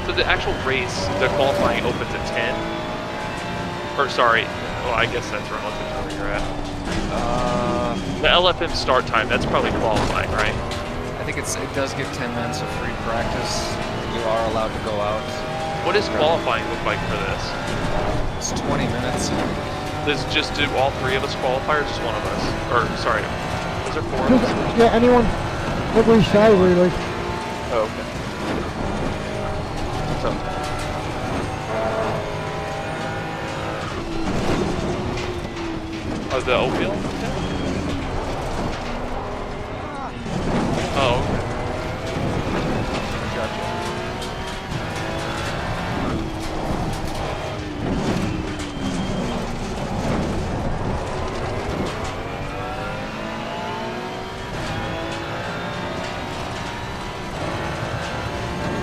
So the actual race, the qualifying opens at 10? Or sorry, well I guess that's relative to where you're at. The LFM start time, that's probably qualifying, right? I think it does give 10 minutes of free practice. You are allowed to go out. What does qualifying look like for this? It's 20 minutes. Does just do all three of us qualify or just one of us? Or sorry, is there 4 of us? Yeah, anyone. What we say, really. Oh, okay. So, oh, the oatmeal? Oh, okay. Gotcha.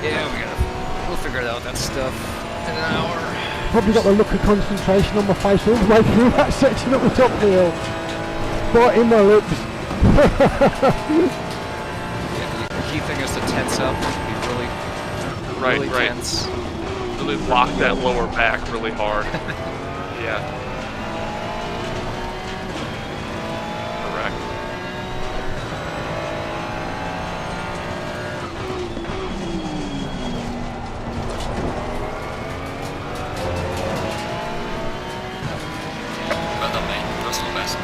Yeah, we'll figure it out, that stuff, in an hour. Probably got the look of concentration on my face all the way through that section at the top of the hill. Biting my lips. Yeah, the key thing is to tense up, be really tense. Really lock that lower back really hard. Yeah. Correct. Well done, mate. Personal best.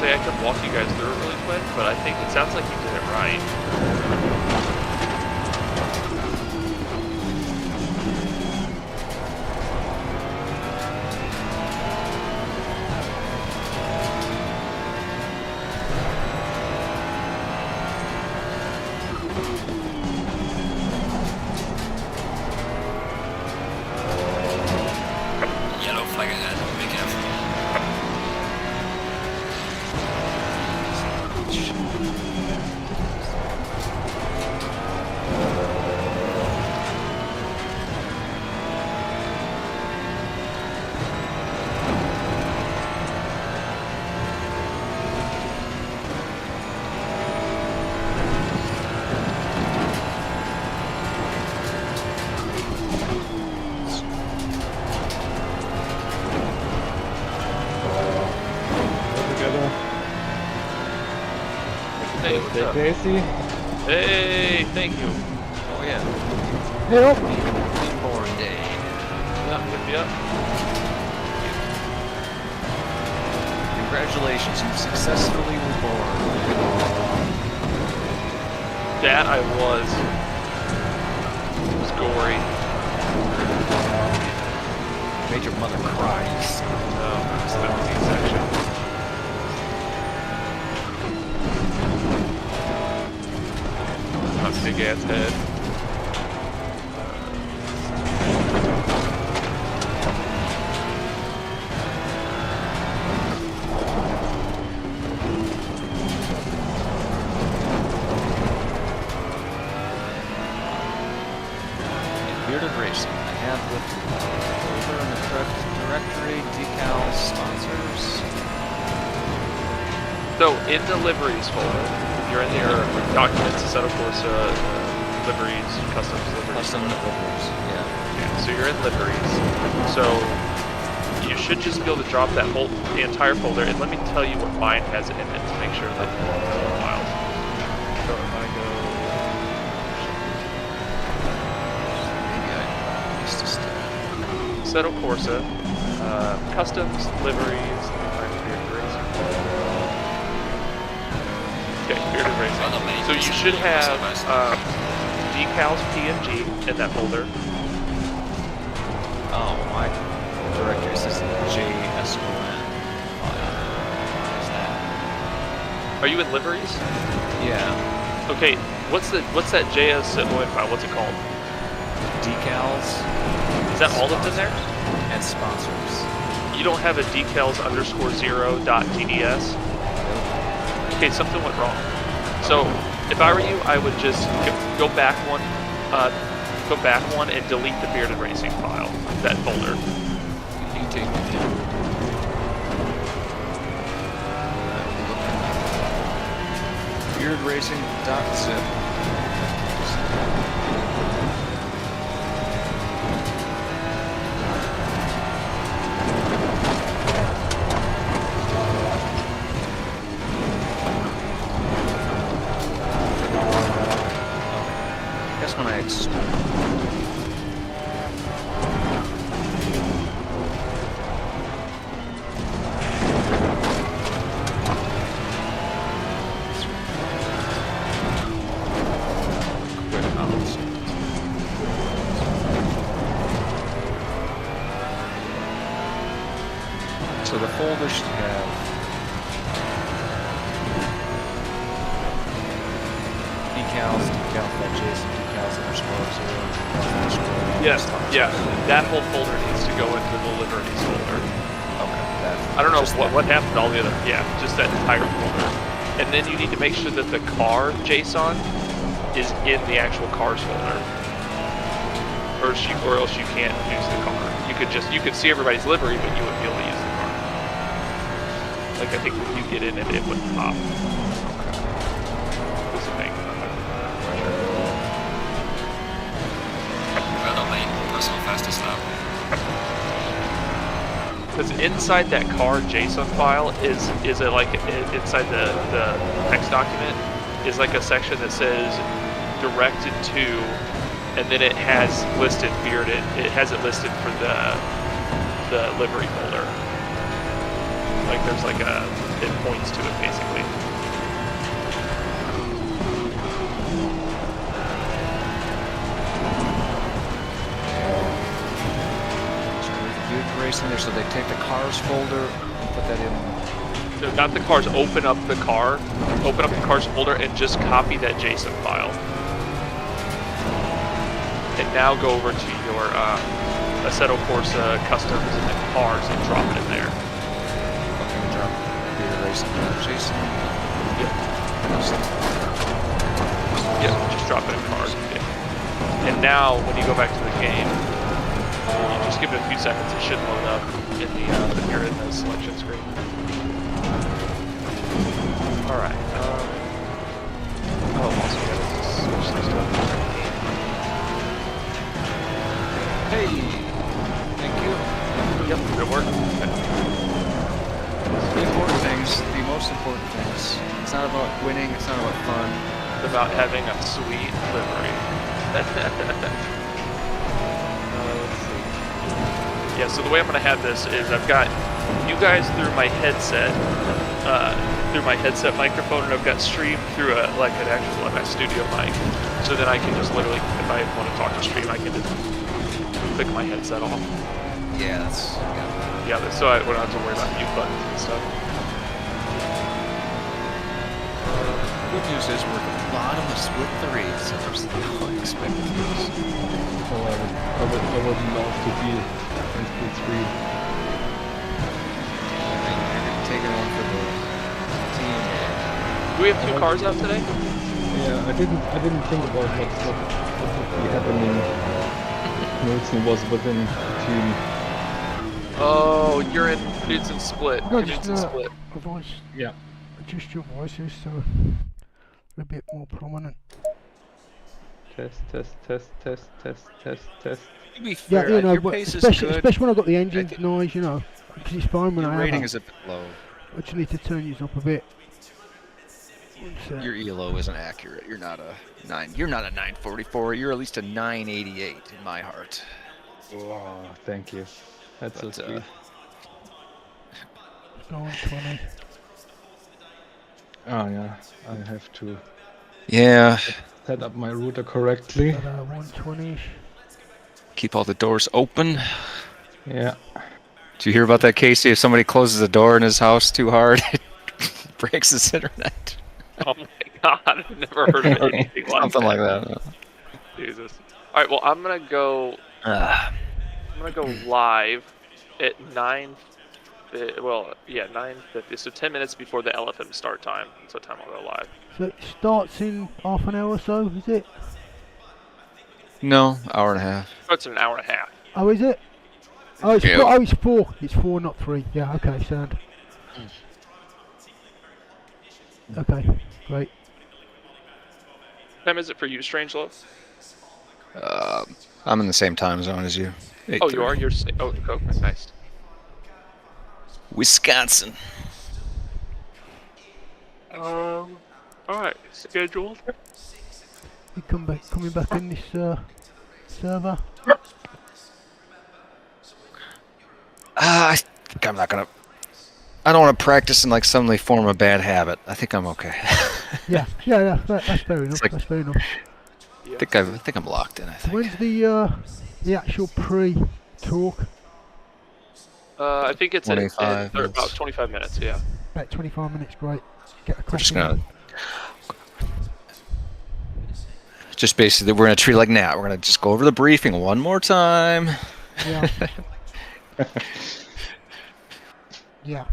I can walk you guys through it really quick, but I think it sounds like you did it right. Yellow flag ahead. Be careful. Together. Hey, what's up? Casey. Hey, thank you. Oh yeah. Hey up. Born day. Yep. Congratulations, you successfully were born. That I was. It was gory. Made your mother cry. No, it's the C-section. My big ass head. Bearded Racing. I have the folder in the correct directory, decals, sponsors. So in the liveries folder, you're in your documents, set of course, liveries, customs liveries. Custom liveries. Yeah. Yeah, so you're in liveries. So you should just be able to drop that whole, the entire folder, and let me tell you what mine has in it to make sure that it's files. So if I go, Maybe I used to still. Settle Corsa, customs, liveries, let me find Bearded Racing. Okay, Bearded Racing. Other main So you system should was have the best. decals PNG in that folder. Oh, my directory says JSON. What is that? Are you in liveries? Yeah. Okay, what's that JSON file? What's it called? Decals. Is that all that's in there? And sponsors. You don't have a decals_0.tds? Okay, something went wrong. So if I were you, I would just go back one and delete the Bearded Racing file, that folder. You can take it in. Beardracing.zip. Guess when I So the folder should have decals.json, decals_0, Yes, yeah, that whole folder needs to go into the liveries folder. Okay, I don't know just what happened to all the other, yeah, just that entire folder. And then you need to make sure that the car JSON is in the actual cars folder. Or else you can't use the car. You could see everybody's livery, but you wouldn't be able to use the car. Like I think when you get in it wouldn't pop. This would make Well done, mate. Personal fastest lap. because inside that car JSON file is inside the text document is like a section that says directed to, and then it has listed Bearded. It has it listed for the livery folder. Like there's like it points to it basically. Jason there, so they take the cars folder and put that in. No, not the cars. Open up the car. Open up the cars folder and just copy that JSON file. And now go over to your Assetto Corsa customs and then cars and drop it in there. Okay, drop your racing Jason. Yeah, just drop it in cars. Yeah. And now, when you go back to the game, you just give it a few seconds. It should load up in the if you're in the selection screen. All right. Oh, also we gotta switch this to Hey, thank you. Yep, good work. The important things, the most important things. It's not about winning. It's not about fun. It's about having a sweet livery. Let's see. Yeah, so the way I'm gonna have this is I've got you guys through my headset microphone, and I've got stream through like an actual studio mic. So then I can just literally, if I want to talk to stream, I can just click my headset off. Yeah, that's Yeah, so I don't have to worry about mute buttons and stuff. good news is we're bottomless with 3, so there's no expectations. So I would love to be in Split 3. You're taking one for the team. Do we have 2 cars out today? Yeah, I didn't think about what would be happening. Knudsen was within the team. Oh, you're in Knudsen Split. No, You're just Knudsen Split. a voice. Yeah. Adjust your voices so a bit more prominent. Test. To be Yeah, fair, you know, your but pace is especially, good. especially when I've got the engine think- noise, you know, because it's fine when Your I rating have is a bit low. I just need to turn yours up a bit. So, Your ELO isn't accurate. You're not a 9. You're not a 944. You're at least a 988 in my heart. Oh, thank you. That's so But, sweet. go on 20. Oh yeah, I have to Yeah. set up my router correctly. But 120ish. Keep all the doors open. Yeah. Did you hear about that, Casey? If somebody closes the door in his house too hard, it breaks his internet. Oh my god, I've never heard of anything like Something that. like that. Jesus. Alright, well I'm gonna go live at 9:50. So 10 minutes before the LFM start time. That's what time I'll go live. So it starts in half an hour or so, is it? No, hour and a half. Starts in an hour and a half. Oh, is it? Oh, it's Yeah. 4. Oh, it's 4. It's 4, not 3. Yeah, okay, sound. Okay, great. What time is it for you, Strangelove? I'm in the same time zone as you. Oh, you 8:30. are? Okay, nice. Wisconsin. Alright, scheduled. You coming back in this server? I think I'm not gonna. I don't want to practice and like suddenly form a bad habit. I think I'm okay. Yeah, that's fair enough. like- That's fair enough. I think I'm locked in. I think. When's the actual pre-talk? I think it's 25 or minutes. about 25 minutes, yeah. About 25 minutes, great. Get a We're just question. just basically we're gonna treat it like Nat. We're gonna just go over the briefing one more time. Yeah. Yeah.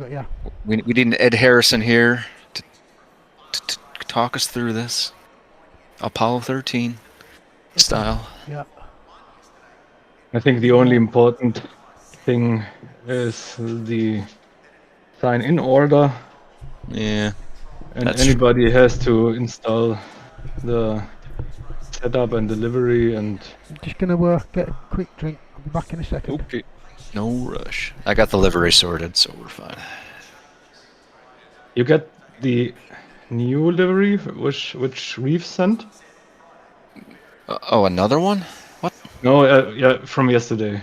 Yeah. We need an Ed Harrison here to talk us through this. Apollo 13 style. Yeah. I think the only important thing is the sign-in order, Yeah. and That's anybody has to install the setup and delivery and. I'm just gonna get a quick drink. I'll be back in a second. Okay. No rush. I got the livery sorted, so we're fine. You get the new livery, which Reeve sent? Oh, another one? What? No, yeah, from yesterday.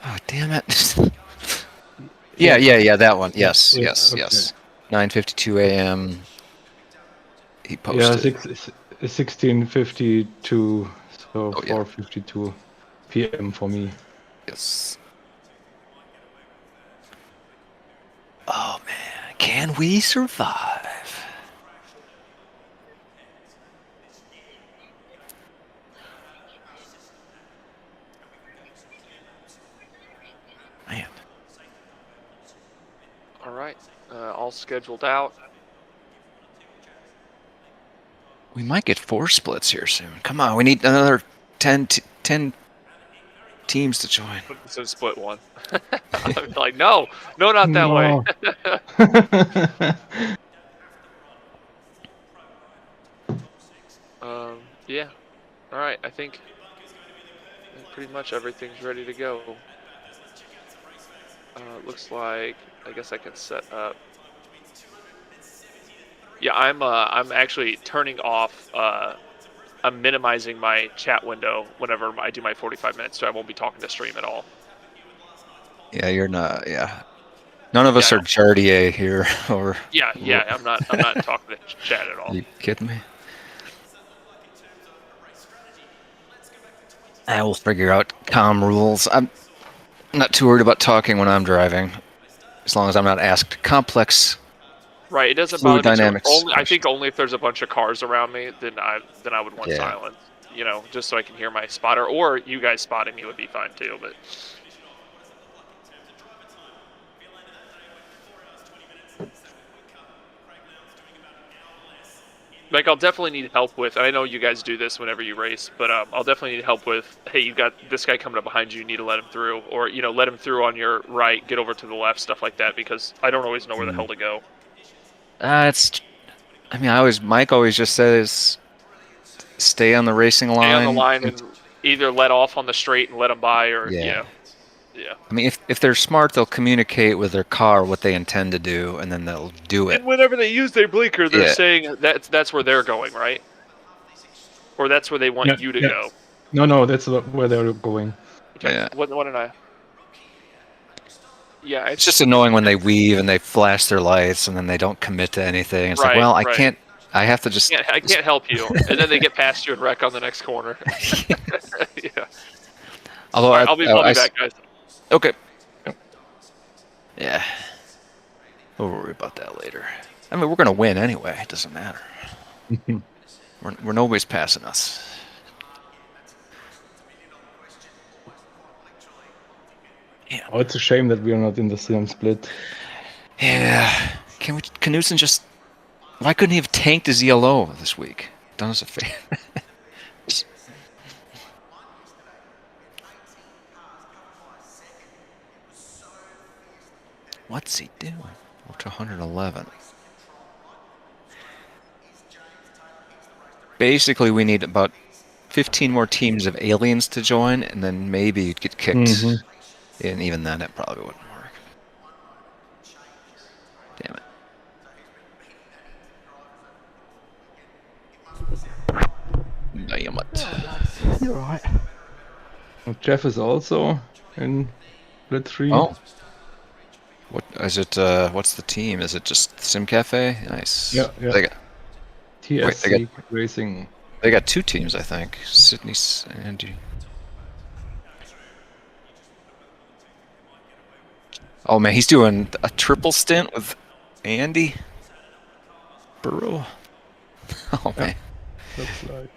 Oh, damn it. yeah, that one. Yes. okay. 9:52 a.m. He Yeah, posted. 16:52, so Oh, yeah. 4:52 p.m. for me. Yes. Oh man, can we survive? Man, All right, all scheduled out. we might get 4 splits here soon. Come on, we need another 10 teams to join. Put this in split one. I'm like, no, not that way. No. Yeah. All right, I think pretty much everything's ready to go. Looks like I guess I can set up. Yeah, I'm actually turning off. I'm minimizing my chat window whenever I do my 45 minutes, so I won't be talking to stream at all. Yeah, you're not. Yeah, none of Yeah, us are Jardier here, or. yeah. I'm not talking to chat at all. You kidding me? I will figure out comm rules. I'm not too worried about talking when I'm driving, as long as I'm not asked complex Right, it doesn't fluid bother me too. dynamics I think questions. only if there's a bunch of cars around me, then I would want Yeah. silence. You know, just so I can hear my spotter, or you guys spotting me would be fine too. But like, I'll definitely need help with. And I know you guys do this whenever you race, but I'll definitely need help with. Hey, you got this guy coming up behind you. You need to let him through, or let him through on your right. Get over to the left, stuff like that, because I don't always know where the hell to go. Mike always just says, stay on the racing line. Stay on the line and either let off on the straight and let them by, or Yeah. Yeah. I mean, if they're smart, they'll communicate with their car what they intend to do, and then they'll do it. And whenever they use their blinker, they're Yeah. saying that's where they're going, right? Or that's where they want you to go. No, that's where they're going. Okay. Yeah. What did I? Yeah, It's just annoying when they weave and they flash their lights, and then they don't commit to anything. It's like, Right, well, I right. can't. I have to just. I can't help you. And then they get past you and wreck on the next corner. Yeah. Although All right, I'll be back, guys. Okay. Yeah. We'll worry about that later. I mean, we're gonna win anyway. It doesn't matter. we're nobody's passing us. Yeah. Oh, it's a shame that we are not in the same split. Yeah. Can Knudsen just? Why couldn't he have tanked his ELO this week? Done us a favor. What's he doing? Up to 111. Basically, we need about 15 more teams of aliens to join, and then maybe you'd get kicked. And even then, it probably wouldn't work. Damn it. Damn it. You're right. Jeff is also in split 3. Oh. What is it? What's the team? Is it just Sim Cafe? Nice. Yeah. They got TSC Racing. They got 2 teams, I think. Sydney and Andy. Oh man, he's doing a triple stint with Andy Burrow. Oh man. Looks like.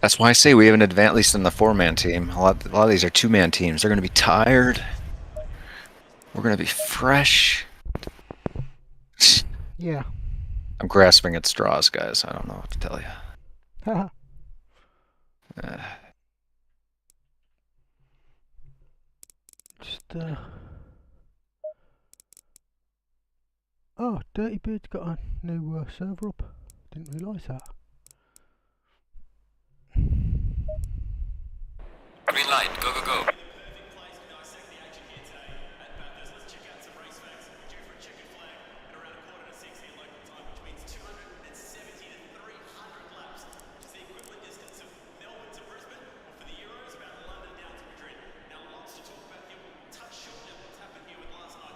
That's why I say we have an advantage, at least in the 4-man team. A lot of these are 2-man teams. They're going to be tired. We're going to be fresh. Yeah. I'm grasping at straws, guys. I don't know what to tell you. Just Oh, Dirty Beard's got a new server up. Didn't realise that. Green light, go, go, go.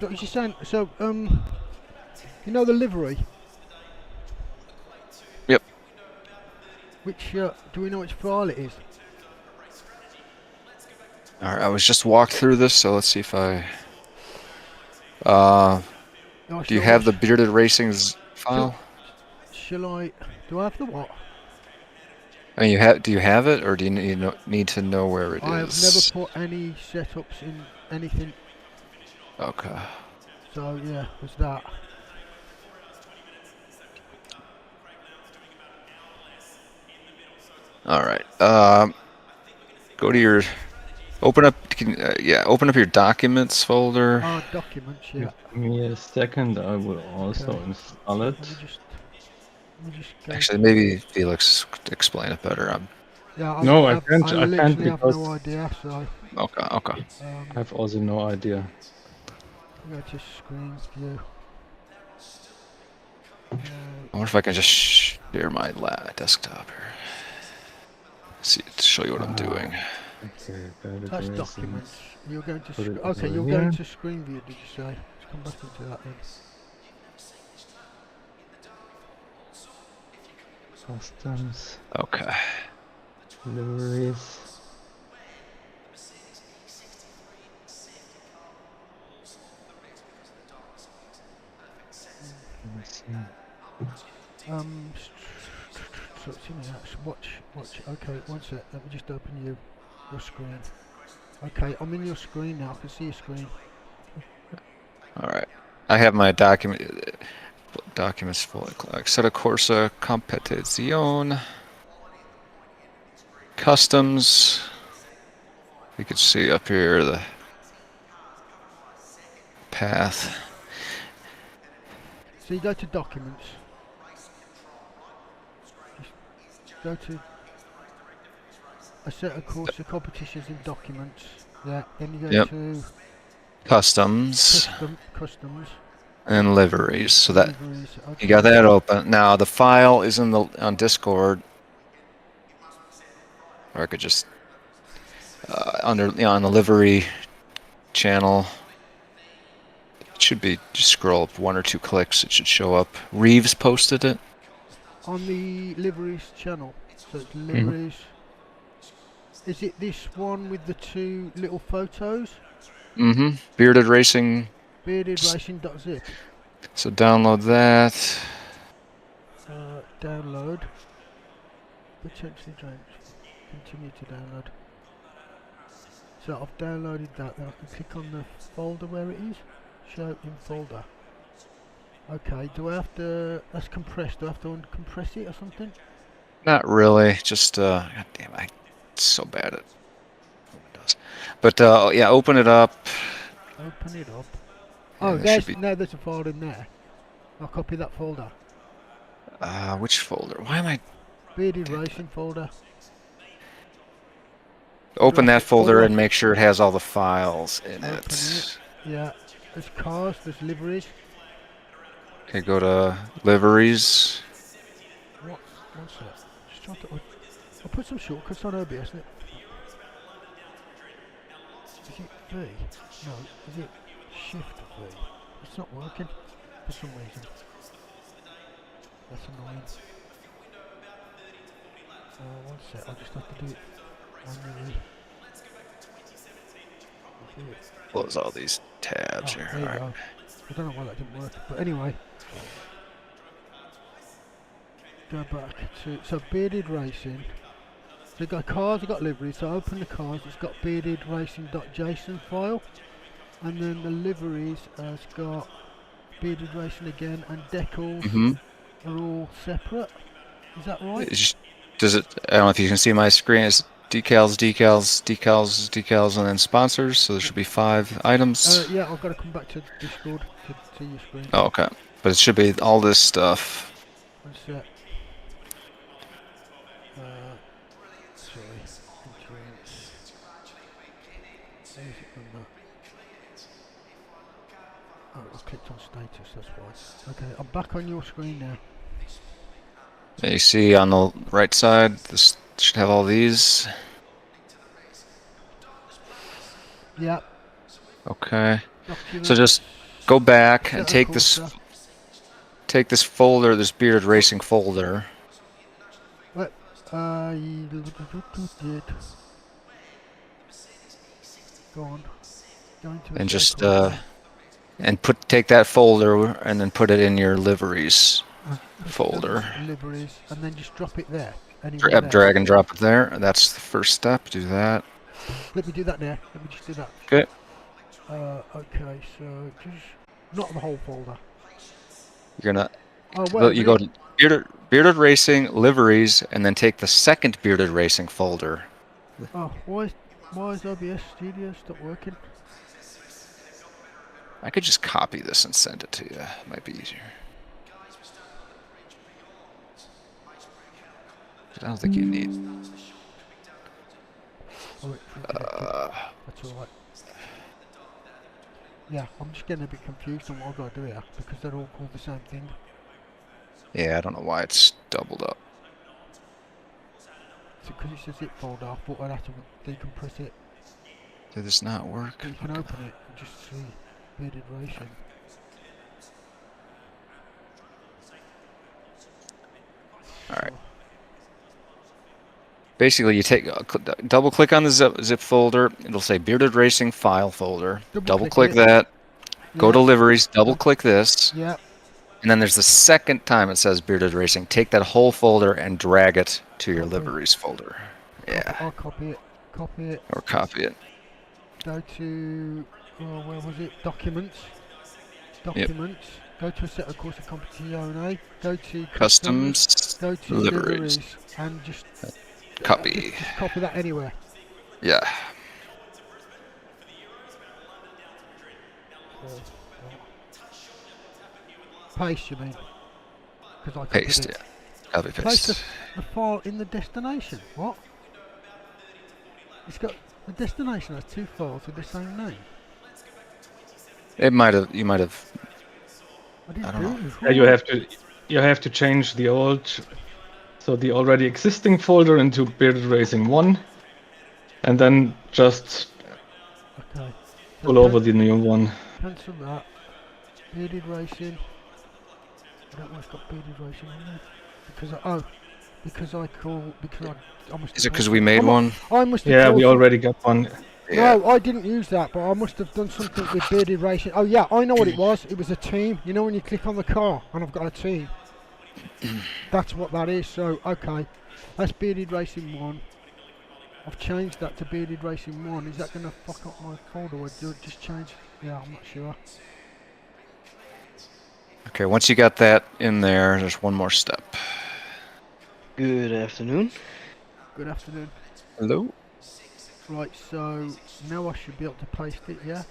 So you're saying, so you know the livery? Yep. Which do we know which file it is? All right, I was just walked through this, so let's see if I. Uh, Oh, do you shall I? have the Bearded Racing's Shall, file? shall I? Do I have the what? I mean, you have. Do you have it, or do you need to know where it I have never is? put any setups in anything. Okay. So yeah, there's that. All right. Go to your. Open up. Yeah, open up your documents folder. Ah, documents. Yeah. Give me a second, I will also Okay. install it. Let me just go Actually, to. maybe Felix could explain it better. Yeah, No, I I can't literally have because no idea. So Okay. Okay. I have also no idea. go to screen view. I wonder if I can just share my desktop here. See, to show you what I'm doing. Okay, better That's racing. documents. You're going to Put it okay. over You're here. going to screen view. Did you say? Let's come back into that then. Customs, Okay. liveries. Let me see. So it's in there. Watch. Okay, one sec. Let me just open your screen. Okay, I'm in your screen now. I can see your screen. All right. I have my documents full. Exceto Corsa Competizione. Customs. You can see up here the path. So you go to documents. Just go to a set of course of competitions in documents. Yeah. Then you go Yep. to Customs customs. and liveries. So that Liveries. Okay. you got that open. Now the file is on Discord. Or I could just under on the livery channel. It should be just scroll up 1 or 2 clicks. It should show up. Reeves posted it. On the liveries channel. So it's liveries. Is it this one with the 2 little photos? Mm-hmm. Bearded Racing. Bearded Racing.zip. So download that. Download. Potentially drained. Continue to download. So I've downloaded that. Then I can click on the folder where it is. Show in folder. Okay. Do I have to? That's compressed. Do I have to uncompress it or something? Not really. Just God damn, I'm so bad at Windows. But yeah, open it up. Open it up. Yeah, Oh, there should be. there's a file in there. I'll copy that folder. Which folder? Why am I? Bearded Racing folder. Open that folder or and make sure it has all the files in Open it. it. Yeah. There's cars. There's liveries. Okay, go to liveries. What? One sec. Just trying to. I'll put some shortcuts on OBS. Isn't it? Is it V? No. Is it Shift V? It's not working for some reason. That's annoying. One sec. I'll just have to do it manually. Close all these tabs here. There you All right. go. I don't know why that didn't work, but anyway. Go back to Bearded Racing. So we've got cars, we've got liveries. So open the cars. It's got bearded racing.json file, and then the liveries has got bearded racing again, and decals are all separate. Is that right? Does it? I don't know if you can see my screen. It's decals, decals, decals, decals, and then sponsors. So there should be 5 items. Yeah, I've got to come back to Discord to see your screen. Oh, okay. But it should be all this stuff. One sec. Sorry. Insurance. Where is it from that? Oh, I clicked on status, that's why. Okay, I'm back on your screen now. You see on the right side, this should have all these. Yeah. Okay. Documents, So just go back and take Corsa. this folder, this Bearded Racing folder. What? Go on. Go into a and set of just courses. and take that folder and then put it in your liveries folder. Customs, liveries, and then just drop it there. Anywhere there. Drag and drop it there. That's the first step. Do that. Let me do that now. Let me just do that. Okay. Okay, so just not the whole folder. You're gonna Oh, wait. you go to bearded racing liveries, and then take the second bearded racing folder. Oh, why is OBS Studio stop working? I could just copy this and send it to you. Might be easier. I don't think you need. Oh, wait, that's all right. Yeah, I'm just getting a bit confused on what I've got to do here because they're all called the same thing. Yeah, I don't know why it's doubled up. So because it says zip folder, I thought I'd have to decompress it. Did this not work? But you can open it and just see bearded racing. Alright. Basically, you take double click on the zip folder. It'll say bearded racing file folder. Double click that. Go to liveries. Double click this. Yeah. And then there's the second time it says bearded racing. Take that whole folder and drag it to your liveries folder. Yeah. I'll copy it. Copy it. Or copy it. Go to where was it? Documents. Documents. Yep. Go to a set of course of competizione. Go to customs. Go to liveries and just copy. Just copy that anywhere. Yeah. Paste, you mean? Because I paste, yeah. Copy paste. Place the file in the destination. What? It's got the destination has two files with the same name. It might have. You might have. I don't know. Yeah, you have to change the the already existing folder into Bearded Racing 1, and then just pull over the new one. Cancel that. Bearded Racing. I don't know what's got Bearded Racing on there. Because I must. Is it because we made one? I must have. Yeah, we already got one. Yeah. No, I didn't use that, but I must have done something with Bearded Racing. Oh yeah, I know what it was. It was a team. You know when you click on the car and I've got a team. That's what that is. So okay, that's Bearded Racing 1. I've changed that to Bearded Racing 1. Is that going to fuck up my folder or do it just change? Yeah, I'm not sure. Okay, once you got that in there, there's one more step. Good afternoon. Good afternoon. Hello. Right, so now I should be able to paste it, yeah?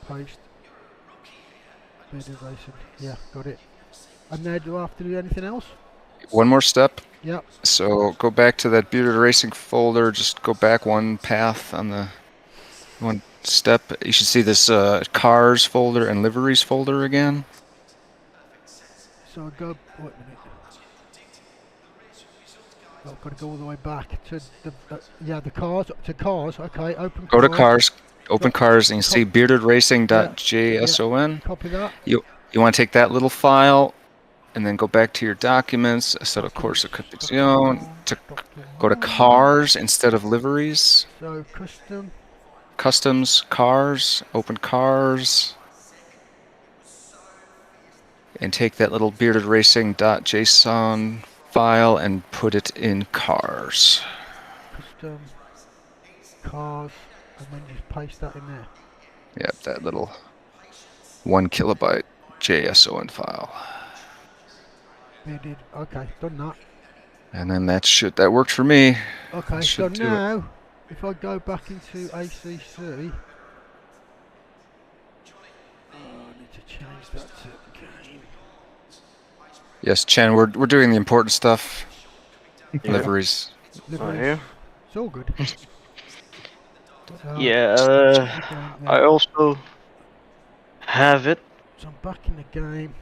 Paste. Bearded Racing. Yeah, got it. And now do I have to do anything else? One more step. Yep. So go back to that Bearded Racing folder. Just go back one path on the one step. You should see this cars folder and liveries folder again. So I go. Wait a minute. I've got to go all the way back to the cars. To cars. Okay. Open. Go to cars. Open cars and you see beardedracing.json. Yeah. Copy that. You want to take that little file and then go back to your documents. Set of course of competizione to go to cars instead of liveries. So custom. Customs, cars, open cars. And take that little beardedracing.json file and put it in cars. Custom, cars, and then just paste that in there. Yep, that little 1 kilobyte JSON file. Bearded. Okay, done that. And then that worked for me. Okay, so now if I go back into ACC, I need to change that to game. Yes, Chen, we're doing the important stuff. Yeah. Liveries. Yeah. It's all good. I also have it. So I'm back in the game.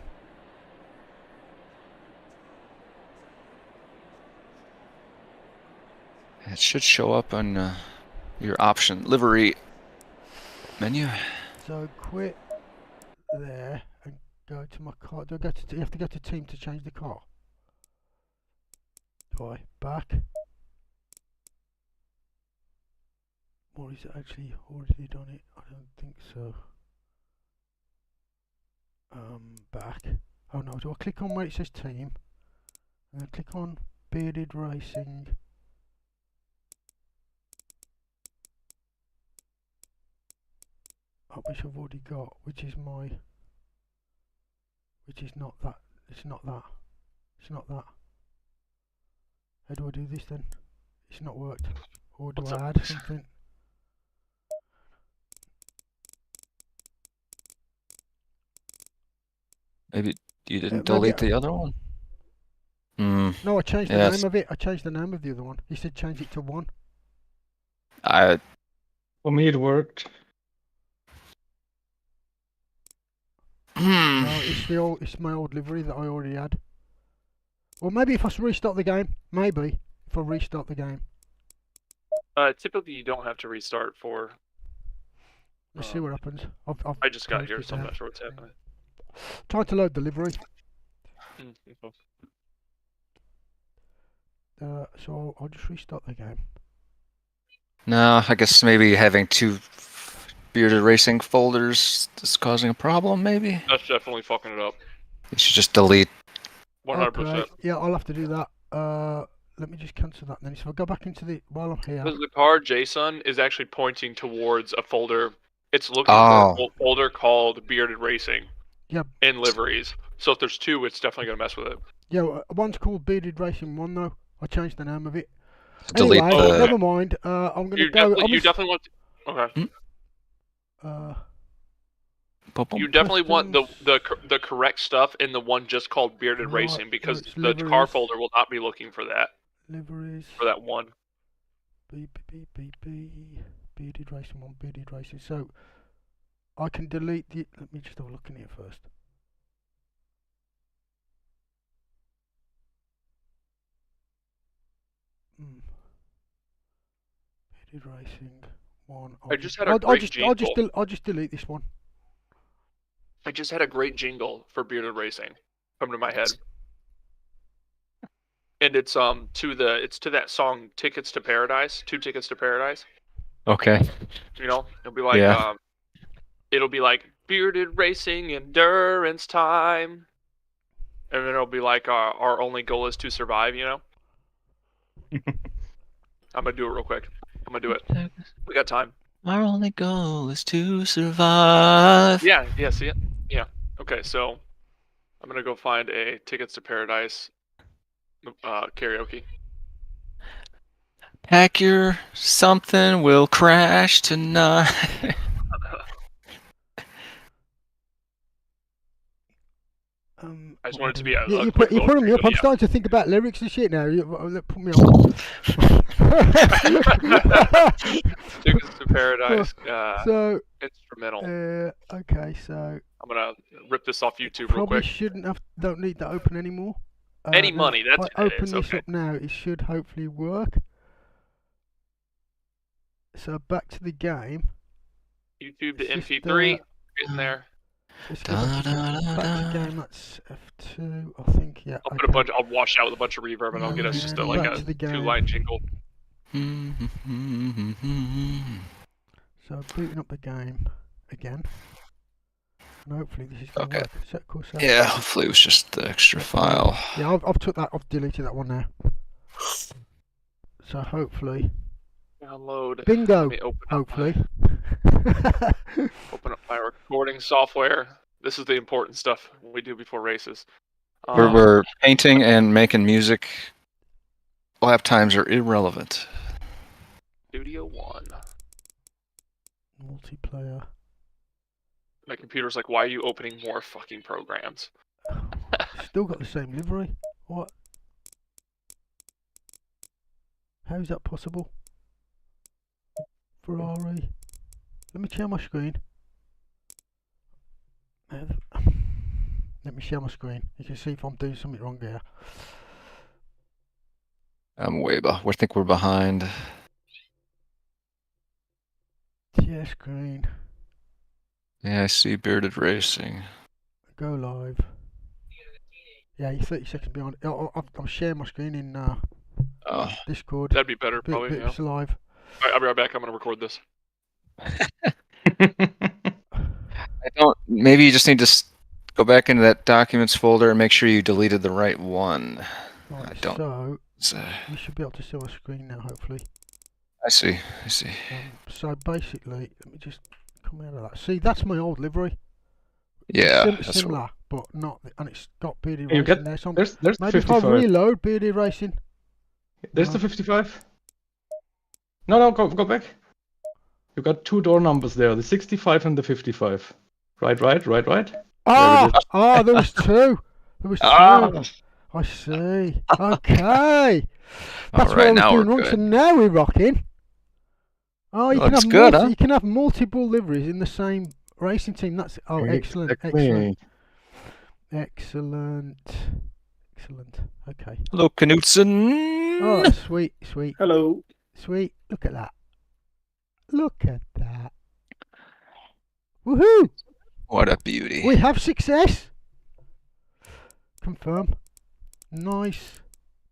It should show up on your option livery menu. So quit there and go to my car. Do I go to? You have to go to team to change the car. Do I back? Or is it actually already done it? I don't think so. Back. Oh no, do I click on where it says team? And then click on Bearded Racing. Which I've already got, which is not that. It's not that. It's not that. How do I do this then? It's not worked. Or do What's I up? add something? Maybe you didn't Maybe delete the other one? Hmm. no, I changed the Yes. name of it. I changed the name of the other one. He said change it to 1. I For me, it worked. No, it's my old livery that I already had. Or maybe if I restart the game. Maybe if I restart the game. Typically you don't have to restart for. Let's see what happens. I just got closed here, it so I'm down. not sure what's happening. Trying to load the livery. Okay. So I'll just restart the game. No, I guess maybe having 2 bearded racing folders is causing a problem, maybe? That's definitely fucking it up. You should just delete. 100%. Okay, yeah, I'll have to do that. Let me just cancel that then. So I'll go back into the while I'm here. Because the car JSON is actually pointing towards a folder. It's looking Oh. for a folder called Bearded Racing. Yep. In liveries. So if there's 2, it's definitely gonna mess with it. Yeah, one's called Bearded Racing 1 though. I changed the name of it. Delete Anyway, the. never mind. I'm gonna go. You definitely want. Okay. You definitely want the correct stuff in the one just called Bearded Right, Racing, because so it's the car liveries. folder will not be looking for that. Liveries. For that one. Bearded Racing 1, Bearded Racing. So I can delete the. Let me just have a look in here first. Bearded Racing 1. I just had a great jingle. I'll just delete this one. I just had a great jingle for Bearded Racing come to my head. And it's to that song Tickets to Paradise, 2 Tickets to Paradise. Okay. You know, it'll be like Bearded Racing Endurance Time. And then it'll be like our only goal is to survive, you know? I'm gonna do it real quick. I'm gonna do it. We got time. Our only goal is to survive. Yeah, see it? Yeah. Okay, so I'm gonna go find a Tickets to Paradise karaoke. Pack your something, we'll crash tonight. I just want it to be a you quick put little me up. I'm yeah. starting to think about lyrics and shit now. Put me on. Tickets to Paradise So instrumental. okay, so I'm gonna rip this off YouTube real probably quick. don't need that open anymore. Any now, money, that's if I open it is, this okay. up now, it should hopefully work. So back to the game. YouTube to It's just, MP3 in there. Let's go back to game. That's F2, I think. Yeah. I'll put I'll wash out with a bunch of reverb, and I'll get us just Back like to a the game. 2-line jingle. So booting up the game again, and hopefully this is going to work. Set course. Yeah, hopefully it was just the extra file. Yeah, I've deleted that one now. So hopefully. Download. Bingo. Let me open Hopefully. Open up my recording software. This is the important stuff we do before races. We're painting and making music. Lap times are irrelevant. Studio One. Multiplayer. My computer's like, why are you opening more fucking programs? Still got the same livery. What? How is that possible? Ferrari. Let me share my screen. Let me share my screen. You can see if I'm doing something wrong here. I'm way behind. I think we're behind. Share screen. Yeah, I see Bearded Racing. Go live. Yeah, you're 30 seconds behind. I'm sharing my screen in Discord. That'd be better, probably. It's live. Alright, I'll be right back. I'm gonna record this. I don't. Maybe you just need to go back into that documents folder and make sure you deleted the right one. Right, I don't. so you should be able to see my screen now, hopefully. I see. I see. So basically, let me just come out of that. See, that's my old livery. Yeah. that's Similar, but not, and it's got Beardy You Racing get there. So there's maybe the if I 55. reload Beardy Racing. There's the 55. No, go back. You got 2 door numbers there, the 65 and the 55. Right. Ah, there was 2. There was 2. Ah, I see. Okay. That's All what right, I was now doing we're wrong. good. So now we're rocking. Oh, you can Looks have good, huh? you can have multiple liveries in the same racing team. That's excellent. Excellent. Okay. Hello, Knutson. Oh, sweet. Hello. Sweet. Look at that. Woohoo! What a beauty. We have success. Confirm. Nice.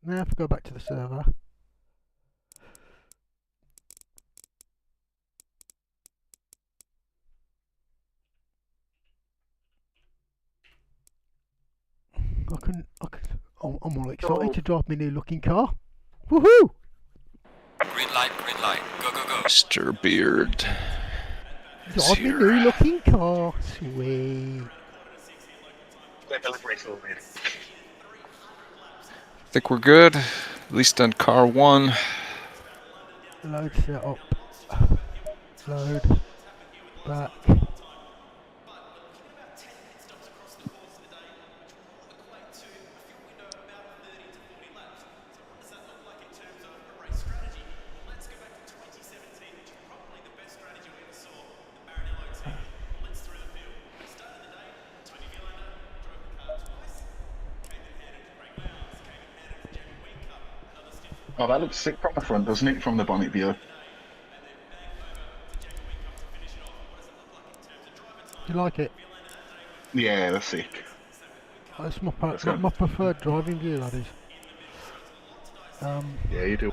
Now if we go back to the server. I'm all excited to drive my new looking car. Woohoo! Green light, go, go, go. Mr. Beard. Drive my new looking car. Sweet. I think we're good. At least on car 1. Load set up. Load. Back. Oh, that looks sick from the front, doesn't it? From the bonnet view. You like it? Yeah, that's sick. That's my preferred driving view, that is. Yeah, you do.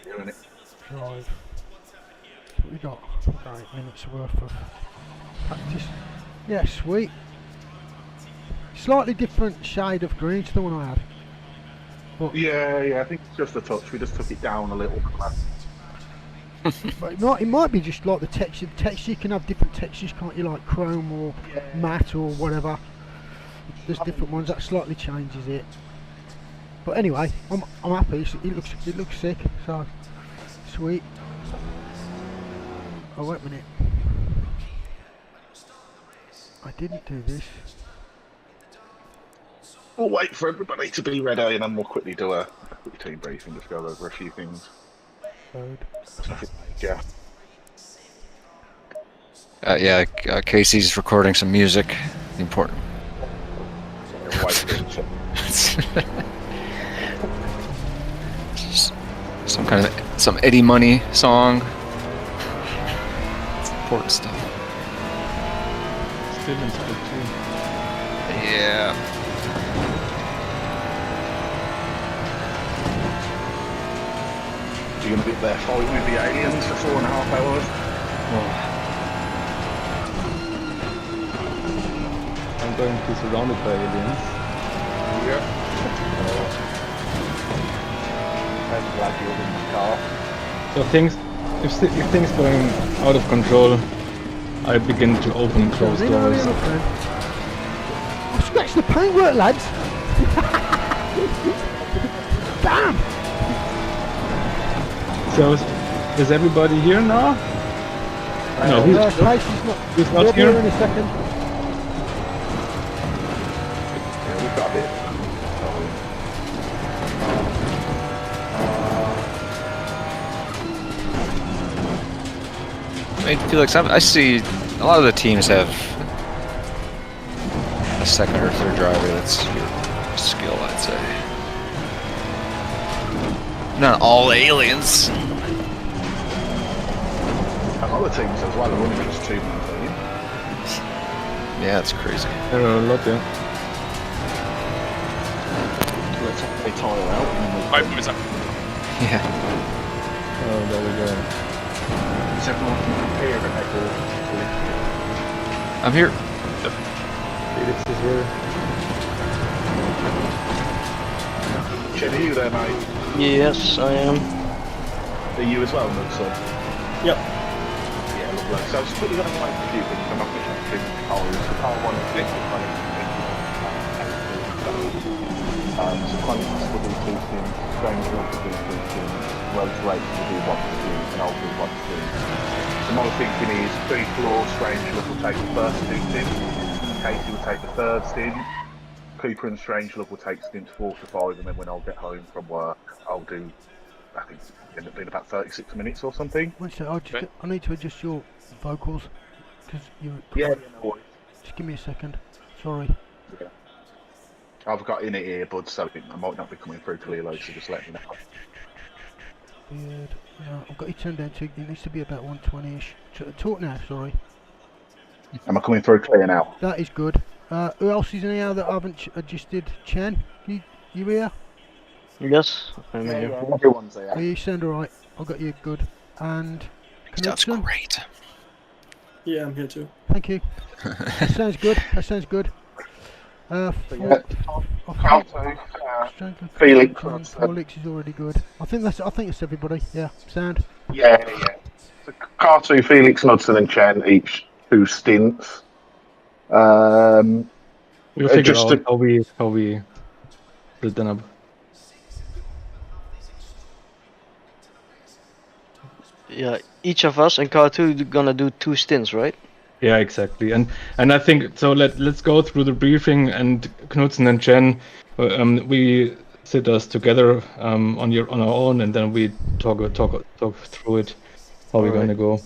You're doing it. Drive. What we got? 8 minutes worth of practice. Yeah, sweet. Slightly different shade of green to the one I had. But Yeah, I think it's just a touch. We just took it down a little. But it might be just like the texture. The texture, you can have different textures, can't you? Like chrome or matte or whatever. There's different ones that slightly changes it. But anyway, I'm happy. It looks sick. So sweet. Oh wait a minute. I didn't do this. We'll wait for everybody to be ready, and then we'll quickly do a quick team briefing, just go over a few things. Load. Yeah. Casey's recording some music. Important. Some Eddie Money song. It's important stuff. Still in split 2. Yeah. You're going to be there fighting with the aliens for 4.5 hours? I'm going to be surrounded by aliens. Yeah. I'm glad you're in the car. So if things going out of control, I begin to open and close doors. I scratched the paintwork, lads. Damn. So is everybody here now? No, Casey's not he'll be here. in a second. Yeah, we've got a bit. I mean, Felix, I see a lot of the teams have a second or third driver that's your skill, I'd say. Not all aliens. A lot of teams as well are running just 2 months, don't you? Yeah, it's crazy. There are a lot, yeah. They tire out and then Alright, boys, Yeah. Oh, there we go. Is everyone here and I'm here. Felix is here. Chen, are you there, mate? Yes, I am. Are you as well, Nudson? Yep. Yeah, lovely. So I was quickly going to like a few things. I'm not going to think cars. So car one is this kind of so kind of will do two things, strange will do two things, road race will do one thing, and I'll do one thing. So my thinking is 3 floor, strange will take the first 2 stints, Casey will take the third stint, Cooper and Strangelove will take stints 4 to 5, and then when I'll get home from work, I'll do, I think, end up being about 36 minutes or something. Wait a second, I need to adjust your vocals. Because you. Yeah, no worries. Just give me a second. Sorry. Yeah. I've got in it earbuds, so I might not be coming through clearly, so just let me know. Weird. Yeah, I've got it turned down to. It needs to be about 120-ish. Talk now, sorry. Am I coming through clear now? That is good. Who else is in here that I haven't adjusted? Chen, you here? Yes, I'm here. Yeah, everyone's there. Are you sound alright? I've got you good. And That's Knudsen? great. Yeah, I'm here too. Thank you. That sounds good. That sounds good. Felix. Felix is already good. I think it's everybody. Yeah, sound. Yeah. So car 2, Felix, Knudsen and Chen, each 2 stints. We'll figure just out how we split them up. Yeah, each of us in car 2 gonna do 2 stints, right? Yeah, exactly. And I think so. Let's go through the briefing, and Knudsen and Jen, we sit us together on our own, and then we talk through it. How we're gonna go.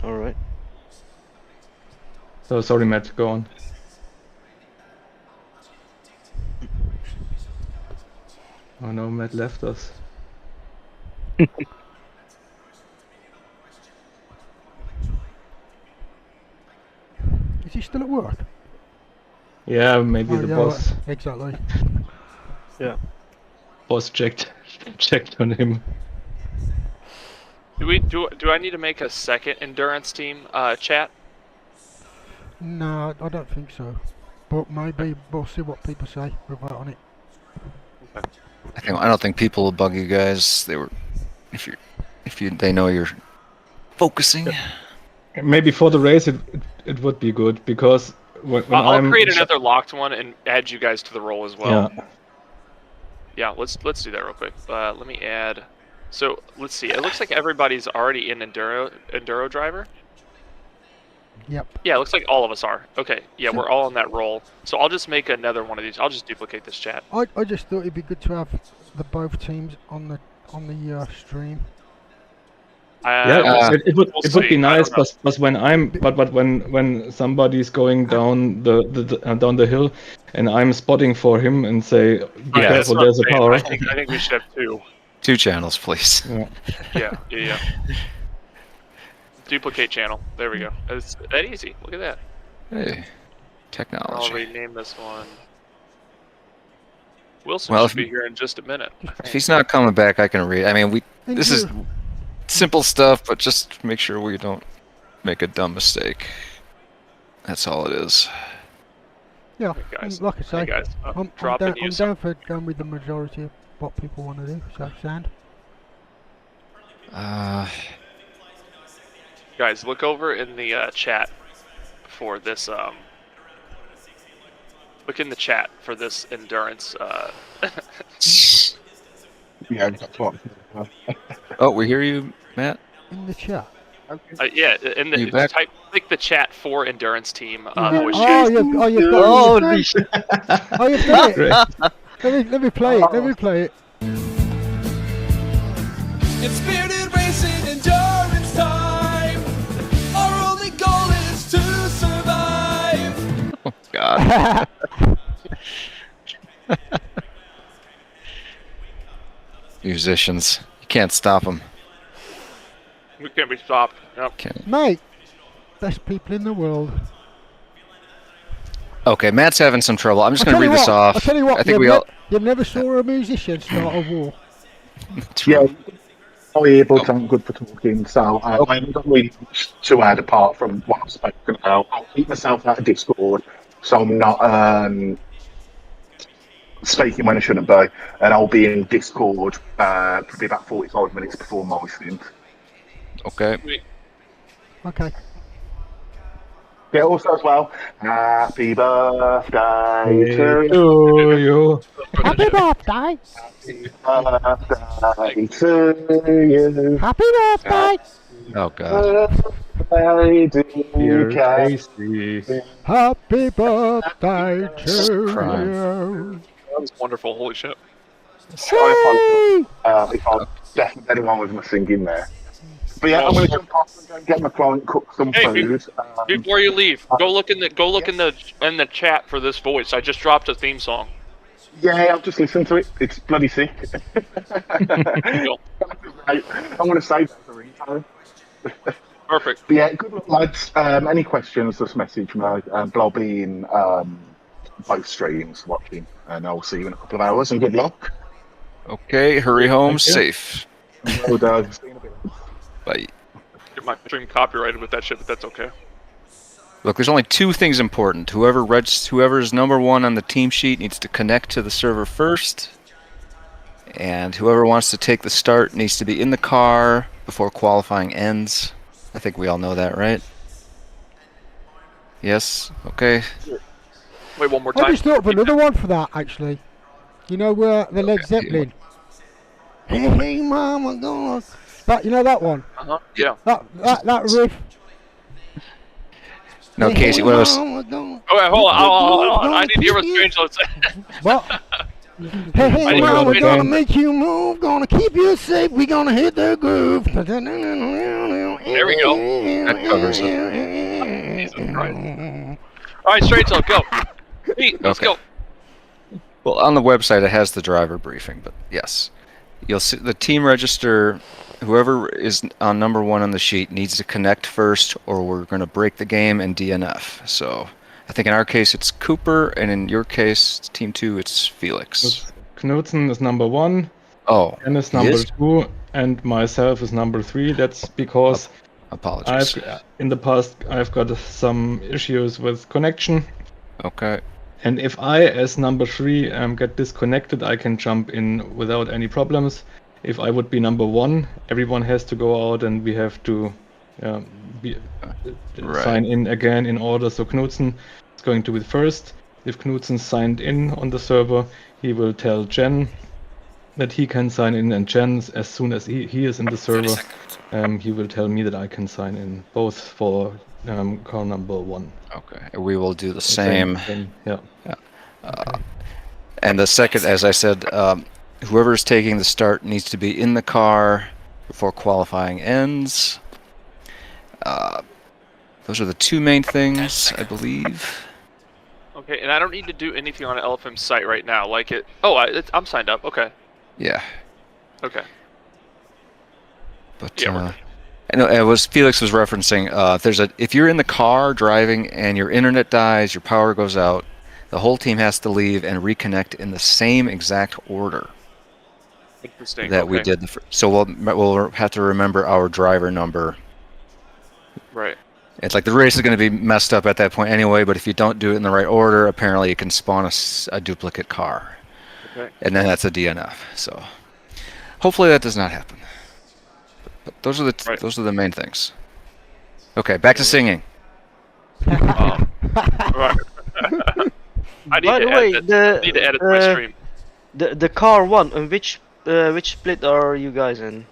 All right. So sorry, Matt. Go on. Oh no, Matt left us. Is he still at work? Yeah, maybe the yeah, boss. Exactly. Yeah. Boss checked on him. Do I need to make a second endurance team chat? No, I don't think so. But maybe we'll see what people say. We'll vote on it. I don't think people will bug you guys. They know you're focusing. Maybe for the race it would be good, because when I'll create another locked one and add you guys to the roll as well. Yeah. Yeah, let's do that real quick. Let me add. So let's see. It looks like everybody's already in enduro driver. Yep. Yeah, it looks like all of us are. Okay. Yeah, we're all on that roll. So I'll just make another one of these. I'll just duplicate this chat. I just thought it'd be good to have the both teams on the stream. It would be nice, but when somebody's going down the hill, and I'm spotting for him and say, "Be careful, there's a power." I think we should have 2. 2 channels, please. Yeah. Duplicate channel. There we go. It's that easy. Look at that. Hey, technology. I'll rename this one. Wilson should be here in just a minute. If he's not coming back, I can read. I mean, this is simple stuff, but just make sure we don't make a dumb mistake. That's all it is. Yeah, Hey guys. like I say, Hey guys. I'm down for going with the majority of what people want to do. So, Sand. Guys, look over in the chat for this. Look in the chat for this endurance. Yeah, that's what. Oh, we hear you, Matt. In the chat. Yeah, in the click the chat for endurance team. Voice you've done it. Let me play it. Let me play it. It's Bearded Racing Endurance time. Our only goal is to survive. Oh, God. Musicians. You can't stop them. We can't be stopped. Yep. Mate, best people in the world. Okay, Matt's having some trouble. I'm just going to read this off. I'll tell you what, I think we all. You never saw a musician start a war. Yeah, My earbuds aren't good for talking, so I haven't got really much to add apart from what I've spoken about. I'll keep myself out of Discord, so I'm not speaking when I shouldn't be, and I'll be in Discord probably about 45 minutes before my stint. Okay. Sweet. Okay. Yeah, also as well, happy birthday Hey, to you. to you. For the Happy show. birthday! Happy birthday to you. Happy birthday! Oh God. Birthday, dear Dear Cassie. Casey. Happy birthday to Crime. you! That was wonderful. Holy shit. I Hey! apologise if I'm definitely getting on with my singing there. But yeah, No. I'm going to jump off and go and get my client cook some Hey, food. before you leave, go look in Yes. the chat for this voice. I just dropped a theme song. Yeah, I've just listened to it. It's bloody sick. There you go. I'm going to save that as a ringtone. Perfect. But yeah, good luck, lads. Any questions, just message me. But I'll be in both streams watching, and I'll see you in a couple of hours. And good luck. Okay, hurry home Thank you. safe. Well done. See you in a bit. Bye. Get my stream copyrighted with that shit, but that's okay. Look, there's only two things important. Whoever's number one on the team sheet needs to connect to the server first, and whoever wants to take the start needs to be in the car before qualifying ends. I think we all know that, right? Yes. Okay. Wait, one more I time. just thought of another one for that, actually. You know, the Led Zeppelin. Hey, hey, mama, gonna... That, you know that one? Yeah. That riff. No, Hey, Casey. hey, What else? mama, gonna... Oh, wait, hold on. Gonna I need to hear what keep Strange Load said. What? Hey, I hey, didn't mama, know we're it. gonna make you move, gonna keep you safe, we're gonna hit the groove. There we go. That covers it. Jesus Christ. All right, Strange Load, go. Pete, let's Okay. go. Well, on the website it has the driver briefing, but yes, you'll see the team register. Whoever is on number one on the sheet needs to connect first, or we're going to break the game and DNF. So, I think in our case it's Cooper, and in your case, Team 2, it's Felix. Knudsen is number 1, Oh, Ken is he number is? 2, and myself is number 3. That's because Apologies. in the past I've got some issues with connection. Okay. And if I, as number 3, get disconnected, I can jump in without any problems. If I would be number 1, everyone has to go out and we have to sign in again in order. So Knudsen is going to be first. If Knudsen signed in on the server, he will tell Jen that he can sign in, and Jen, as soon as he is in the server, he will tell me that I can sign in, both for car number 1. Okay. We will do the same. Yeah. And the second, as I said, whoever's taking the start needs to be in the car before qualifying ends. Those are the two main things, I believe. Okay, and I don't need to do anything on LFM's site right now. Like it. Oh, I'm signed up. Okay. Yeah. Okay. But Yeah, we're I know it was Felix was referencing. If you're in the car driving and your internet dies, your power goes out, the whole team has to leave and reconnect in the same exact order interesting. that we Okay. did. So we'll have to remember our driver number. Right. It's like the race is going to be messed up at that point anyway. But if you don't do it in the right order, apparently you can spawn a duplicate car, Okay. and then that's a DNF. So hopefully that does not happen. But those are the main things. Okay, back to singing. Right. I need By to the way, edit my stream. the car one, and which split are you guys in?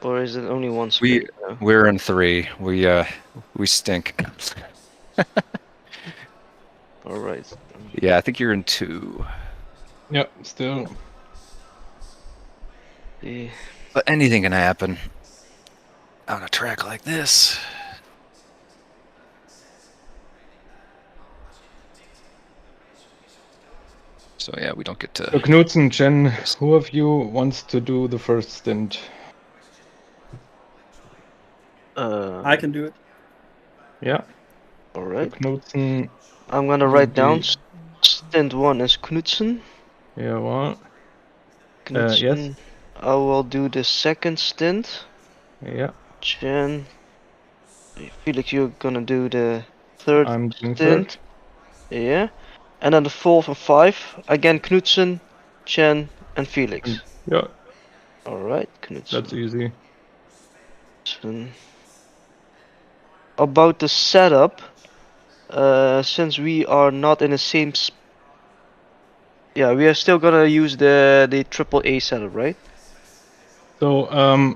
Or is it only one split? We're in 3. We stink. All right. Yeah, I think you're in 2. Yeah, still. But anything can happen on a track like this. So yeah, we don't get to. So Knudsen, Jen, who of you wants to do the first stint? I can do it. Yeah. All right. Knudsen. I'm gonna write down stint 1 is Knudsen. Yeah, well. Knudsen. Yes. I will do the second stint. Yeah, Chen, Felix, you're gonna do the third I'm doing stint. third. Yeah. And then the fourth and five. Again, Knudsen, Chen, and Felix. And yeah, Alright, Knudsen. that's easy. Knudsen. About the setup, since we are not in the same yeah, we are still gonna use the triple A setup, right? So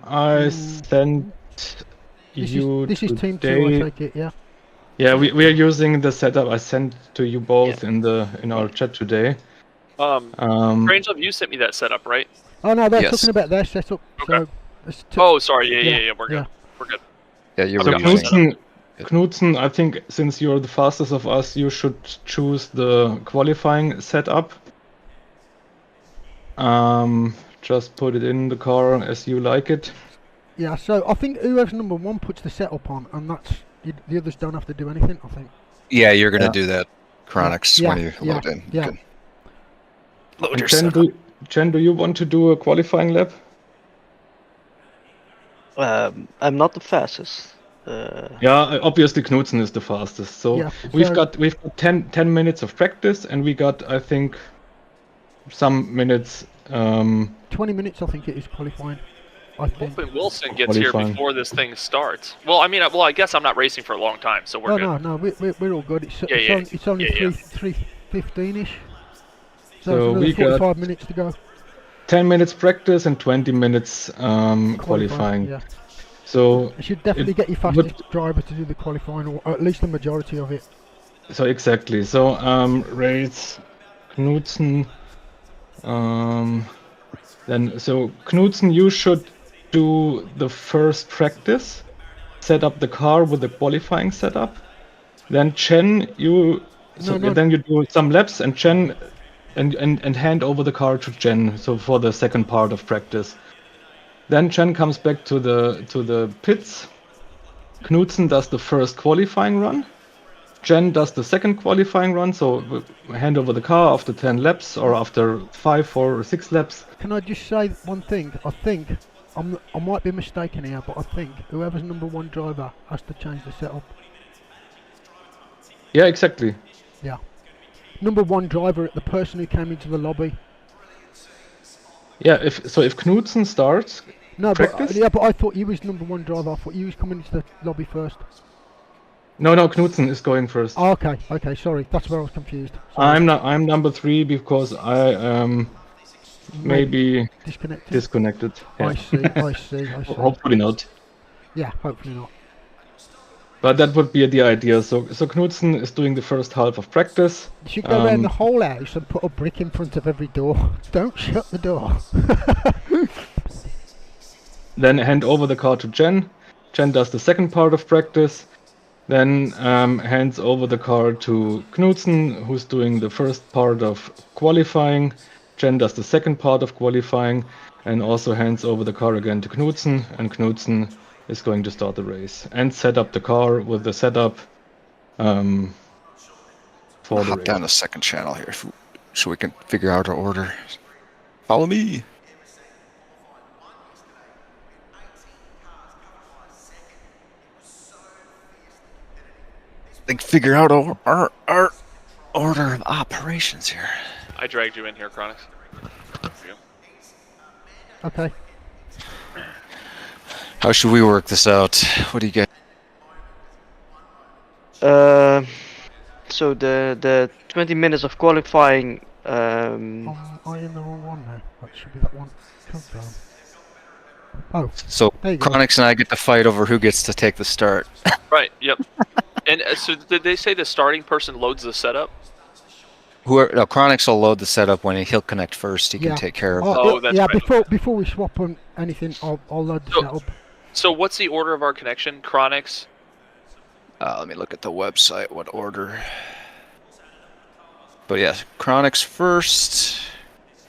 I sent you This is team 2, I today. take it, yeah? Yeah, we are using the setup I sent to you both in our chat today. Strangelove, you sent me that setup, right? Oh no, they're Yes. talking about their setup. Okay. So Oh, sorry. Yeah. We're good. We're good. Yeah, you I were forgot my using. setup. Knudsen, I think since you're the fastest of us, you should choose the qualifying setup. Just put it in the car as you like it. Yeah, so I think whoever's number 1 puts the setup on, and the others don't have to do anything, I think. Yeah, you're gonna Yeah. do that, Chronix, Yeah, when you yeah, load in. You yeah. can load And your setup. Chen, do you want to do a qualifying lap? I'm not the fastest. Yeah, obviously Knudsen is the fastest. So Yeah, we've so- got 10 minutes of practice, and we got, I think, some minutes. 20 minutes, I think it is qualifying. I think. Hopefully Wilson gets here Qualifying. before this thing starts. Well, I mean, I guess I'm not racing for a long time, so we're good. No, we're all good. It's Yeah. it's only Yeah. 3:15ish. So So we it's another got 45 minutes to go. 10 minutes practice and 20 minutes qualifying. Yeah. So You should definitely it get your would- fastest driver to do the qualifying, or at least the majority of it. So exactly. So race Knudsen. Then so Knudsen, you should do the first practice, set up the car with the qualifying setup. Then Chen, then you do some laps, and Chen and hand over the car to Chen. So for the second part of practice. Then Chen comes back to the pits. Knudsen does the first qualifying run. Chen does the second qualifying run, so we hand over the car after 10 laps or after 5, 4, or 6 laps. Can I just say one thing? I think I might be mistaken here, but I think whoever's number 1 driver has to change the setup. Yeah, exactly. Yeah. Number 1 driver, the person who came into the lobby. Yeah, if Knudsen starts practice. But I thought he was number 1 driver. I thought he was coming into the lobby first. No, Knudsen is going first. Oh, okay, sorry. That's where I was confused. Sorry. I'm number 3 because I maybe disconnected. Yeah. I see. Hopefully not. Yeah, hopefully not. But that would be the idea. So Knudsen is doing the first half of practice. You should go around the whole house and put a brick in front of every door. Don't shut the door. Then hand over the car to Chen. Chen does the second part of practice. Then hands over the car to Knudsen, who's doing the first part of qualifying. Chen does the second part of qualifying, and also hands over the car again to Knudsen, and Knudsen is going to start the race and set up the car with the setup for I'll the hop race. down the second channel here so we can figure out our order. Follow me. Like figure out our order of operations here. I dragged you in here, Chronix. Okay. How should we work this out? What do you get? So the 20 minutes of qualifying. Am I in the wrong one now? That should be that one. Countdown. Oh, So there you go. Chronix and I get to fight over who gets to take the start. Right. Yep. And so did they say the starting person loads the setup? Chronix will load the setup when he'll connect first. He can take care of it. Oh, that's yeah. right. Before we swap on anything, I'll load the setup. So what's the order of our connection? Chronix? Let me look at the website. What order? But yeah, Chronix first.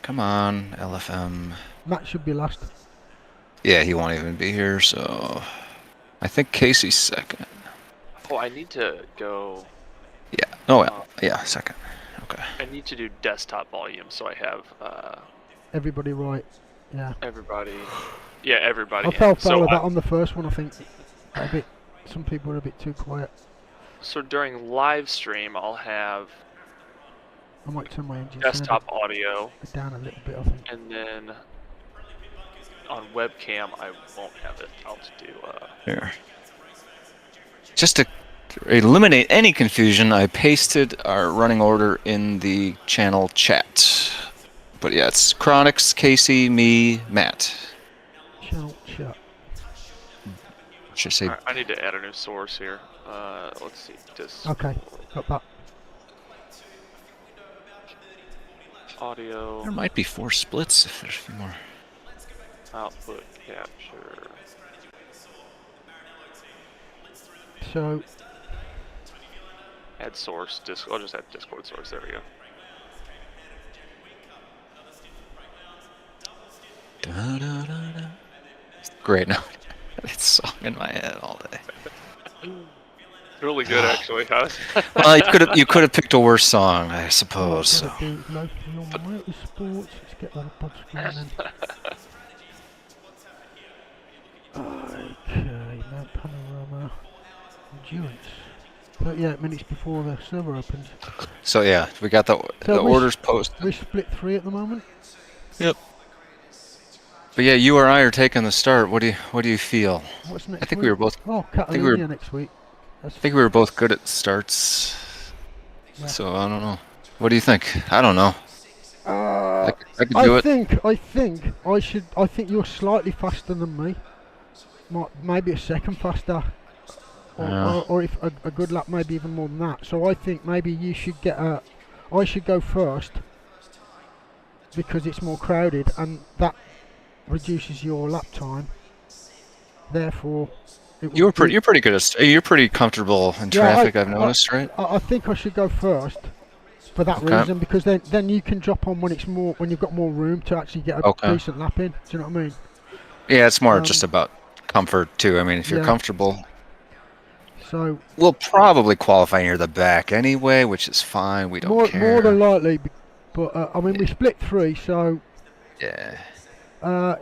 Come on, LFM. Matt should be last. Yeah, he won't even be here, so I think Casey's second. Oh, I need to go. Yeah. Oh, yeah, second. Okay. I need to do desktop volume, so I have. Everybody right. Yeah. Everybody. Yeah, everybody. I fell So with that on the first one. I think a bit. Some people were a bit too quiet. So during live stream, I'll have I might turn my engine desktop sound audio down a little bit. I think. and then on webcam, I won't have it. I'll just do. Here. Just to eliminate any confusion, I pasted our running order in the channel chat. But yeah, it's Chronix, Casey, me, Matt. Channel chat. Should I say? Right, I need to add a new source here. Let's see. Okay, got that. Audio. There might be 4 splits if there's a few more. Output capture. So. Add source. I'll just add Discord source. There we go. Da, da, da, da. Great. Now it's song in my head all day. Really good, actually. Well, you could have picked a worse song, I suppose. So. Local motorsports. Let's get that up on screen then. Okay, now Panorama. Endurance. 38 minutes before the server opens. So yeah, we got the orders posted. We're split 3 at the moment. Yep. But yeah, you or I are taking the start. What do you feel? What's next I think week? we were both. Oh, Catalonia next week. I think we were both good at starts. Yeah. So I don't know. What do you think? I don't know. I could do it. I think you're slightly faster than me. Maybe a second faster. Or if a good lap, maybe even more than that. So I think maybe you should I should go first because it's more crowded and that reduces your lap time. Therefore, you're pretty good at. You're pretty comfortable in traffic. I've noticed, right? I think I should go first for that reason because then you can drop on when you've got more room to actually get a decent lap in. Do you know what I mean? Yeah, it's more just about comfort too. I mean, if you're comfortable. So we'll probably qualify near the back anyway, which is fine. We don't care. More than likely, but I mean we split 3, so yeah.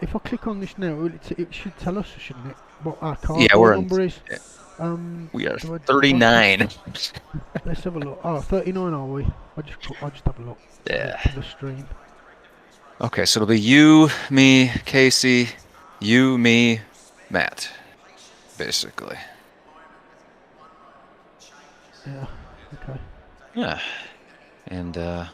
If I click on this now, it should tell us, shouldn't it? What our car number is. Yeah. We are 39. Let's have a look. Oh, 39 are we? I just have a look. Yeah. To the stream. Okay, so it'll be you, me, Casey, you, me, Matt, basically. Yeah. Okay. Yeah. And yeah,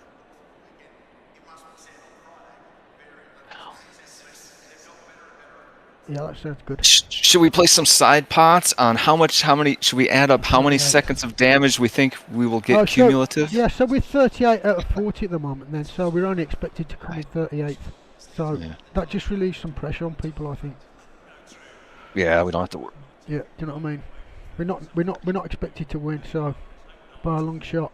that sounds good. Should we play some side pots on how many? Should we add up how many seconds of damage we think we will get cumulative? So we're 38 out of 40 at the moment then, so we're only expected to come in 38th. So that just relieves some pressure on people, I think. Yeah, we don't have to worry. Yeah, do you know what I mean? We're not expected to win, so by a long shot.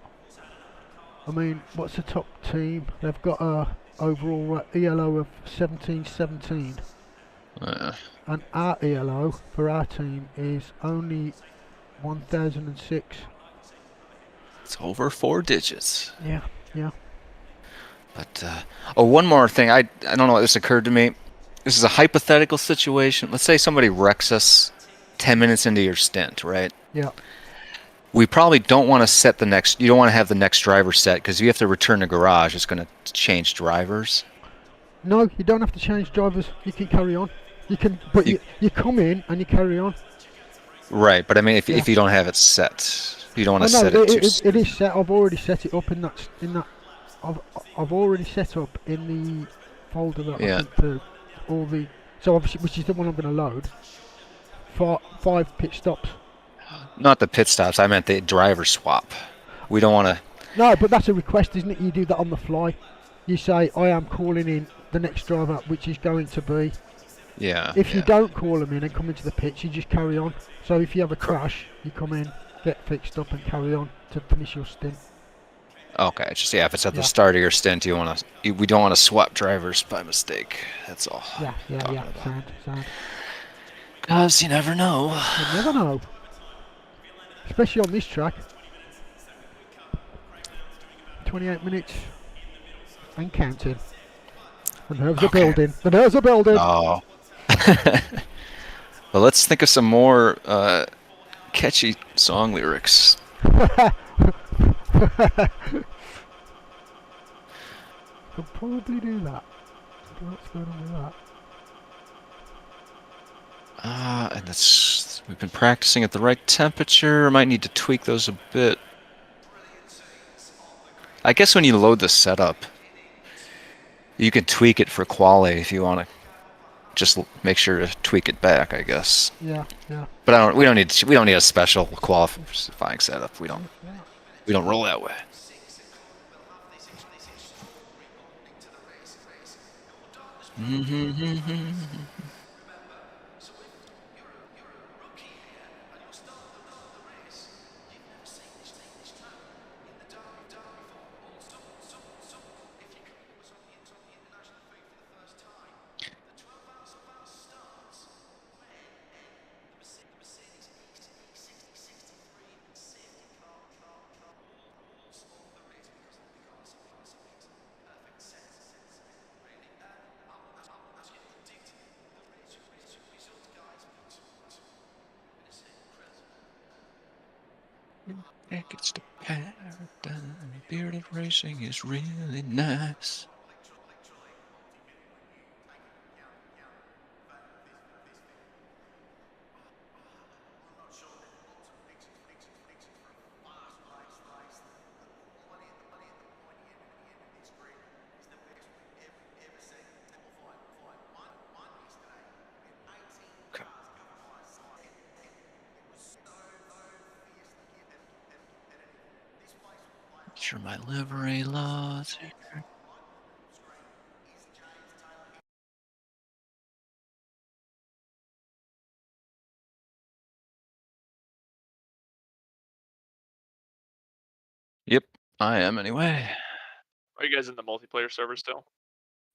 I mean, what's the top team? They've got a overall ELO of 1717. And our ELO for our team is only 1006. It's over 4 digits. Yeah. But one more thing. I don't know why this occurred to me. This is a hypothetical situation. Let's say somebody wrecks us 10 minutes into your stint, right? Yeah. We probably don't want to set the next. You don't want to have the next driver set because you have to return to garage. It's going to change drivers. No, you don't have to change drivers. You can carry on. You can, but you come in and you carry on. Right, but I mean, if you don't have it set, you don't want to set it. It is set. I've already set it up in that. I've already set up in the folder that I put to all the. So obviously, which is the one I'm going to load. 5 pit stops. Not the pit stops. I meant the driver swap. We don't want to. No, but that's a request, isn't it? You do that on the fly. You say, I am calling in the next driver, which is going to be. Yeah. If you don't call them in and come into the pitch, you just carry on. So if you have a crash, you come in, get fixed up, and carry on to finish your stint. Okay, just if it's at the start of your stint, we don't want to swap drivers by mistake. That's all. Yeah. Sound. Because you never know. You never know. Especially on this track. 28 minutes and counting. And there's a Okay. building. And there's a building. Oh. Well, let's think of some more catchy song lyrics. Could probably do that. What's going on with that? And we've been practicing at the right temperature. Might need to tweak those a bit. I guess when you load the setup, you can tweak it for quality if you want to. Just make sure to tweak it back, I guess. Yeah. But we don't need a special qualifying setup. We don't roll that way. Tickets to paradise. Bearded racing is really nice. Sure, my livery laws. Yep, I am anyway. Are you guys in the multiplayer server still?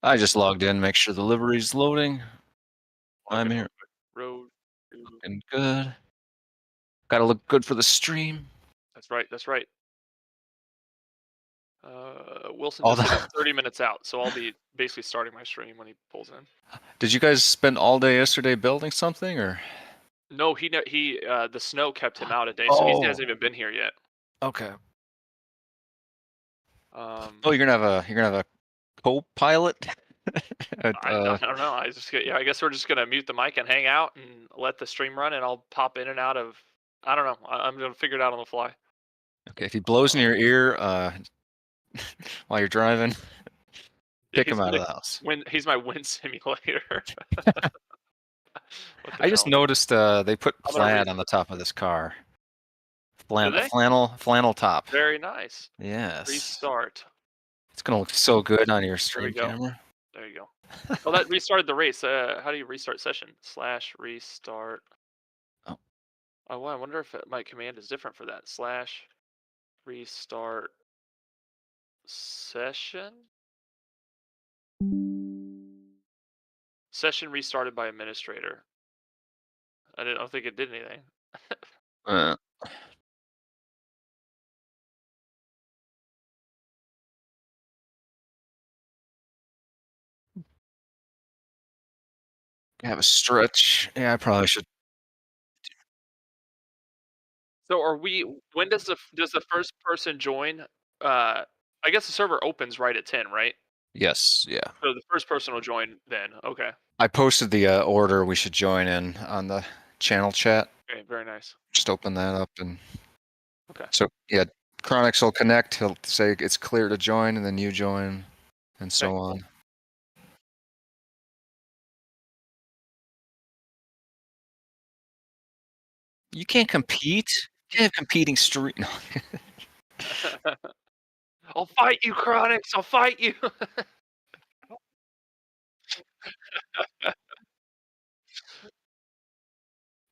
I just logged in, make sure the livery's loading. Log I'm in here. Road. Looking good. Gotta look good for the stream. That's right. That's right. Wilson All just said the- he's 30 minutes out, so I'll be basically starting my stream when he pulls in. Did you guys spend all day yesterday building something, or? No, the snow kept him out a day, so he hasn't even been here yet. Okay. Um, Oh, you're gonna have a co-pilot. I don't know. I guess we're just gonna mute the mic and hang out and let the stream run, and I'll pop in and out of. I don't know. I'm gonna figure it out on the fly. Okay, if he blows in your ear while you're driving, Yeah, kick him out of the house. He's my wind simulator. What the I just hell? noticed they put I'm gonna plaid on the top of this car. Did they? Flannel top. Very nice. Yes. Restart. It's gonna look so good on your There we stream go. camera. There you go. Oh, that restarted the race. How do you restart session? /restart. Oh. Oh, well, I wonder if my command is different for that. /restart session. Session restarted by administrator. I don't think it did anything. Uh, have a stretch. Yeah, I probably should. So when does the first person join? I guess the server opens right at 10, right? Yes, yeah. So the first person will join then. Okay. I posted the order we should join in on the channel chat. Okay, very nice. Just open that up and. Okay. So yeah, Chronix will connect. He'll say it's clear to join, and then you join, and so Okay. on. You can't compete. You can't have competing stream. No. I'll fight you, Chronix. I'll fight you.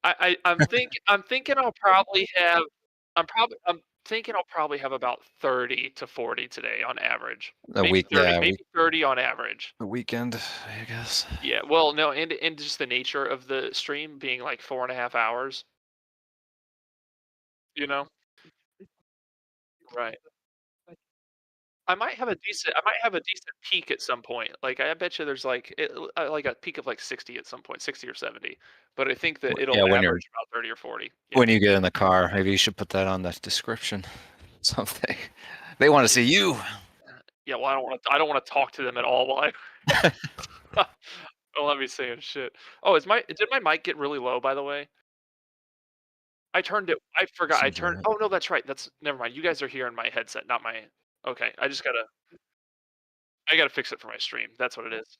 I'm thinking I'll probably have. I'm thinking I'll probably have about 30 to 40 today on average. A Maybe week, 30. yeah, Maybe 30 on average. a weekend, I guess. Yeah. Well, no, and just the nature of the stream being like 4.5 hours. You know. Right. I might have a decent peak at some point. Like I bet you there's like like a peak of like 60 at some point, 60 or 70. But I think that it'll Yeah, when you're average about 30 or 40. Yeah. when you get in the car, maybe you should put that on the description. Something. They want to see you. Yeah, well, I don't want to talk to them at all while I don't let me saying shit. Oh, did my mic get really low, by the way? I turned it. I forgot. I Seems turned. alright. Oh no, that's right. That's never mind. You guys are hearing my headset, not my. Okay, I gotta fix it for my stream. That's what it is.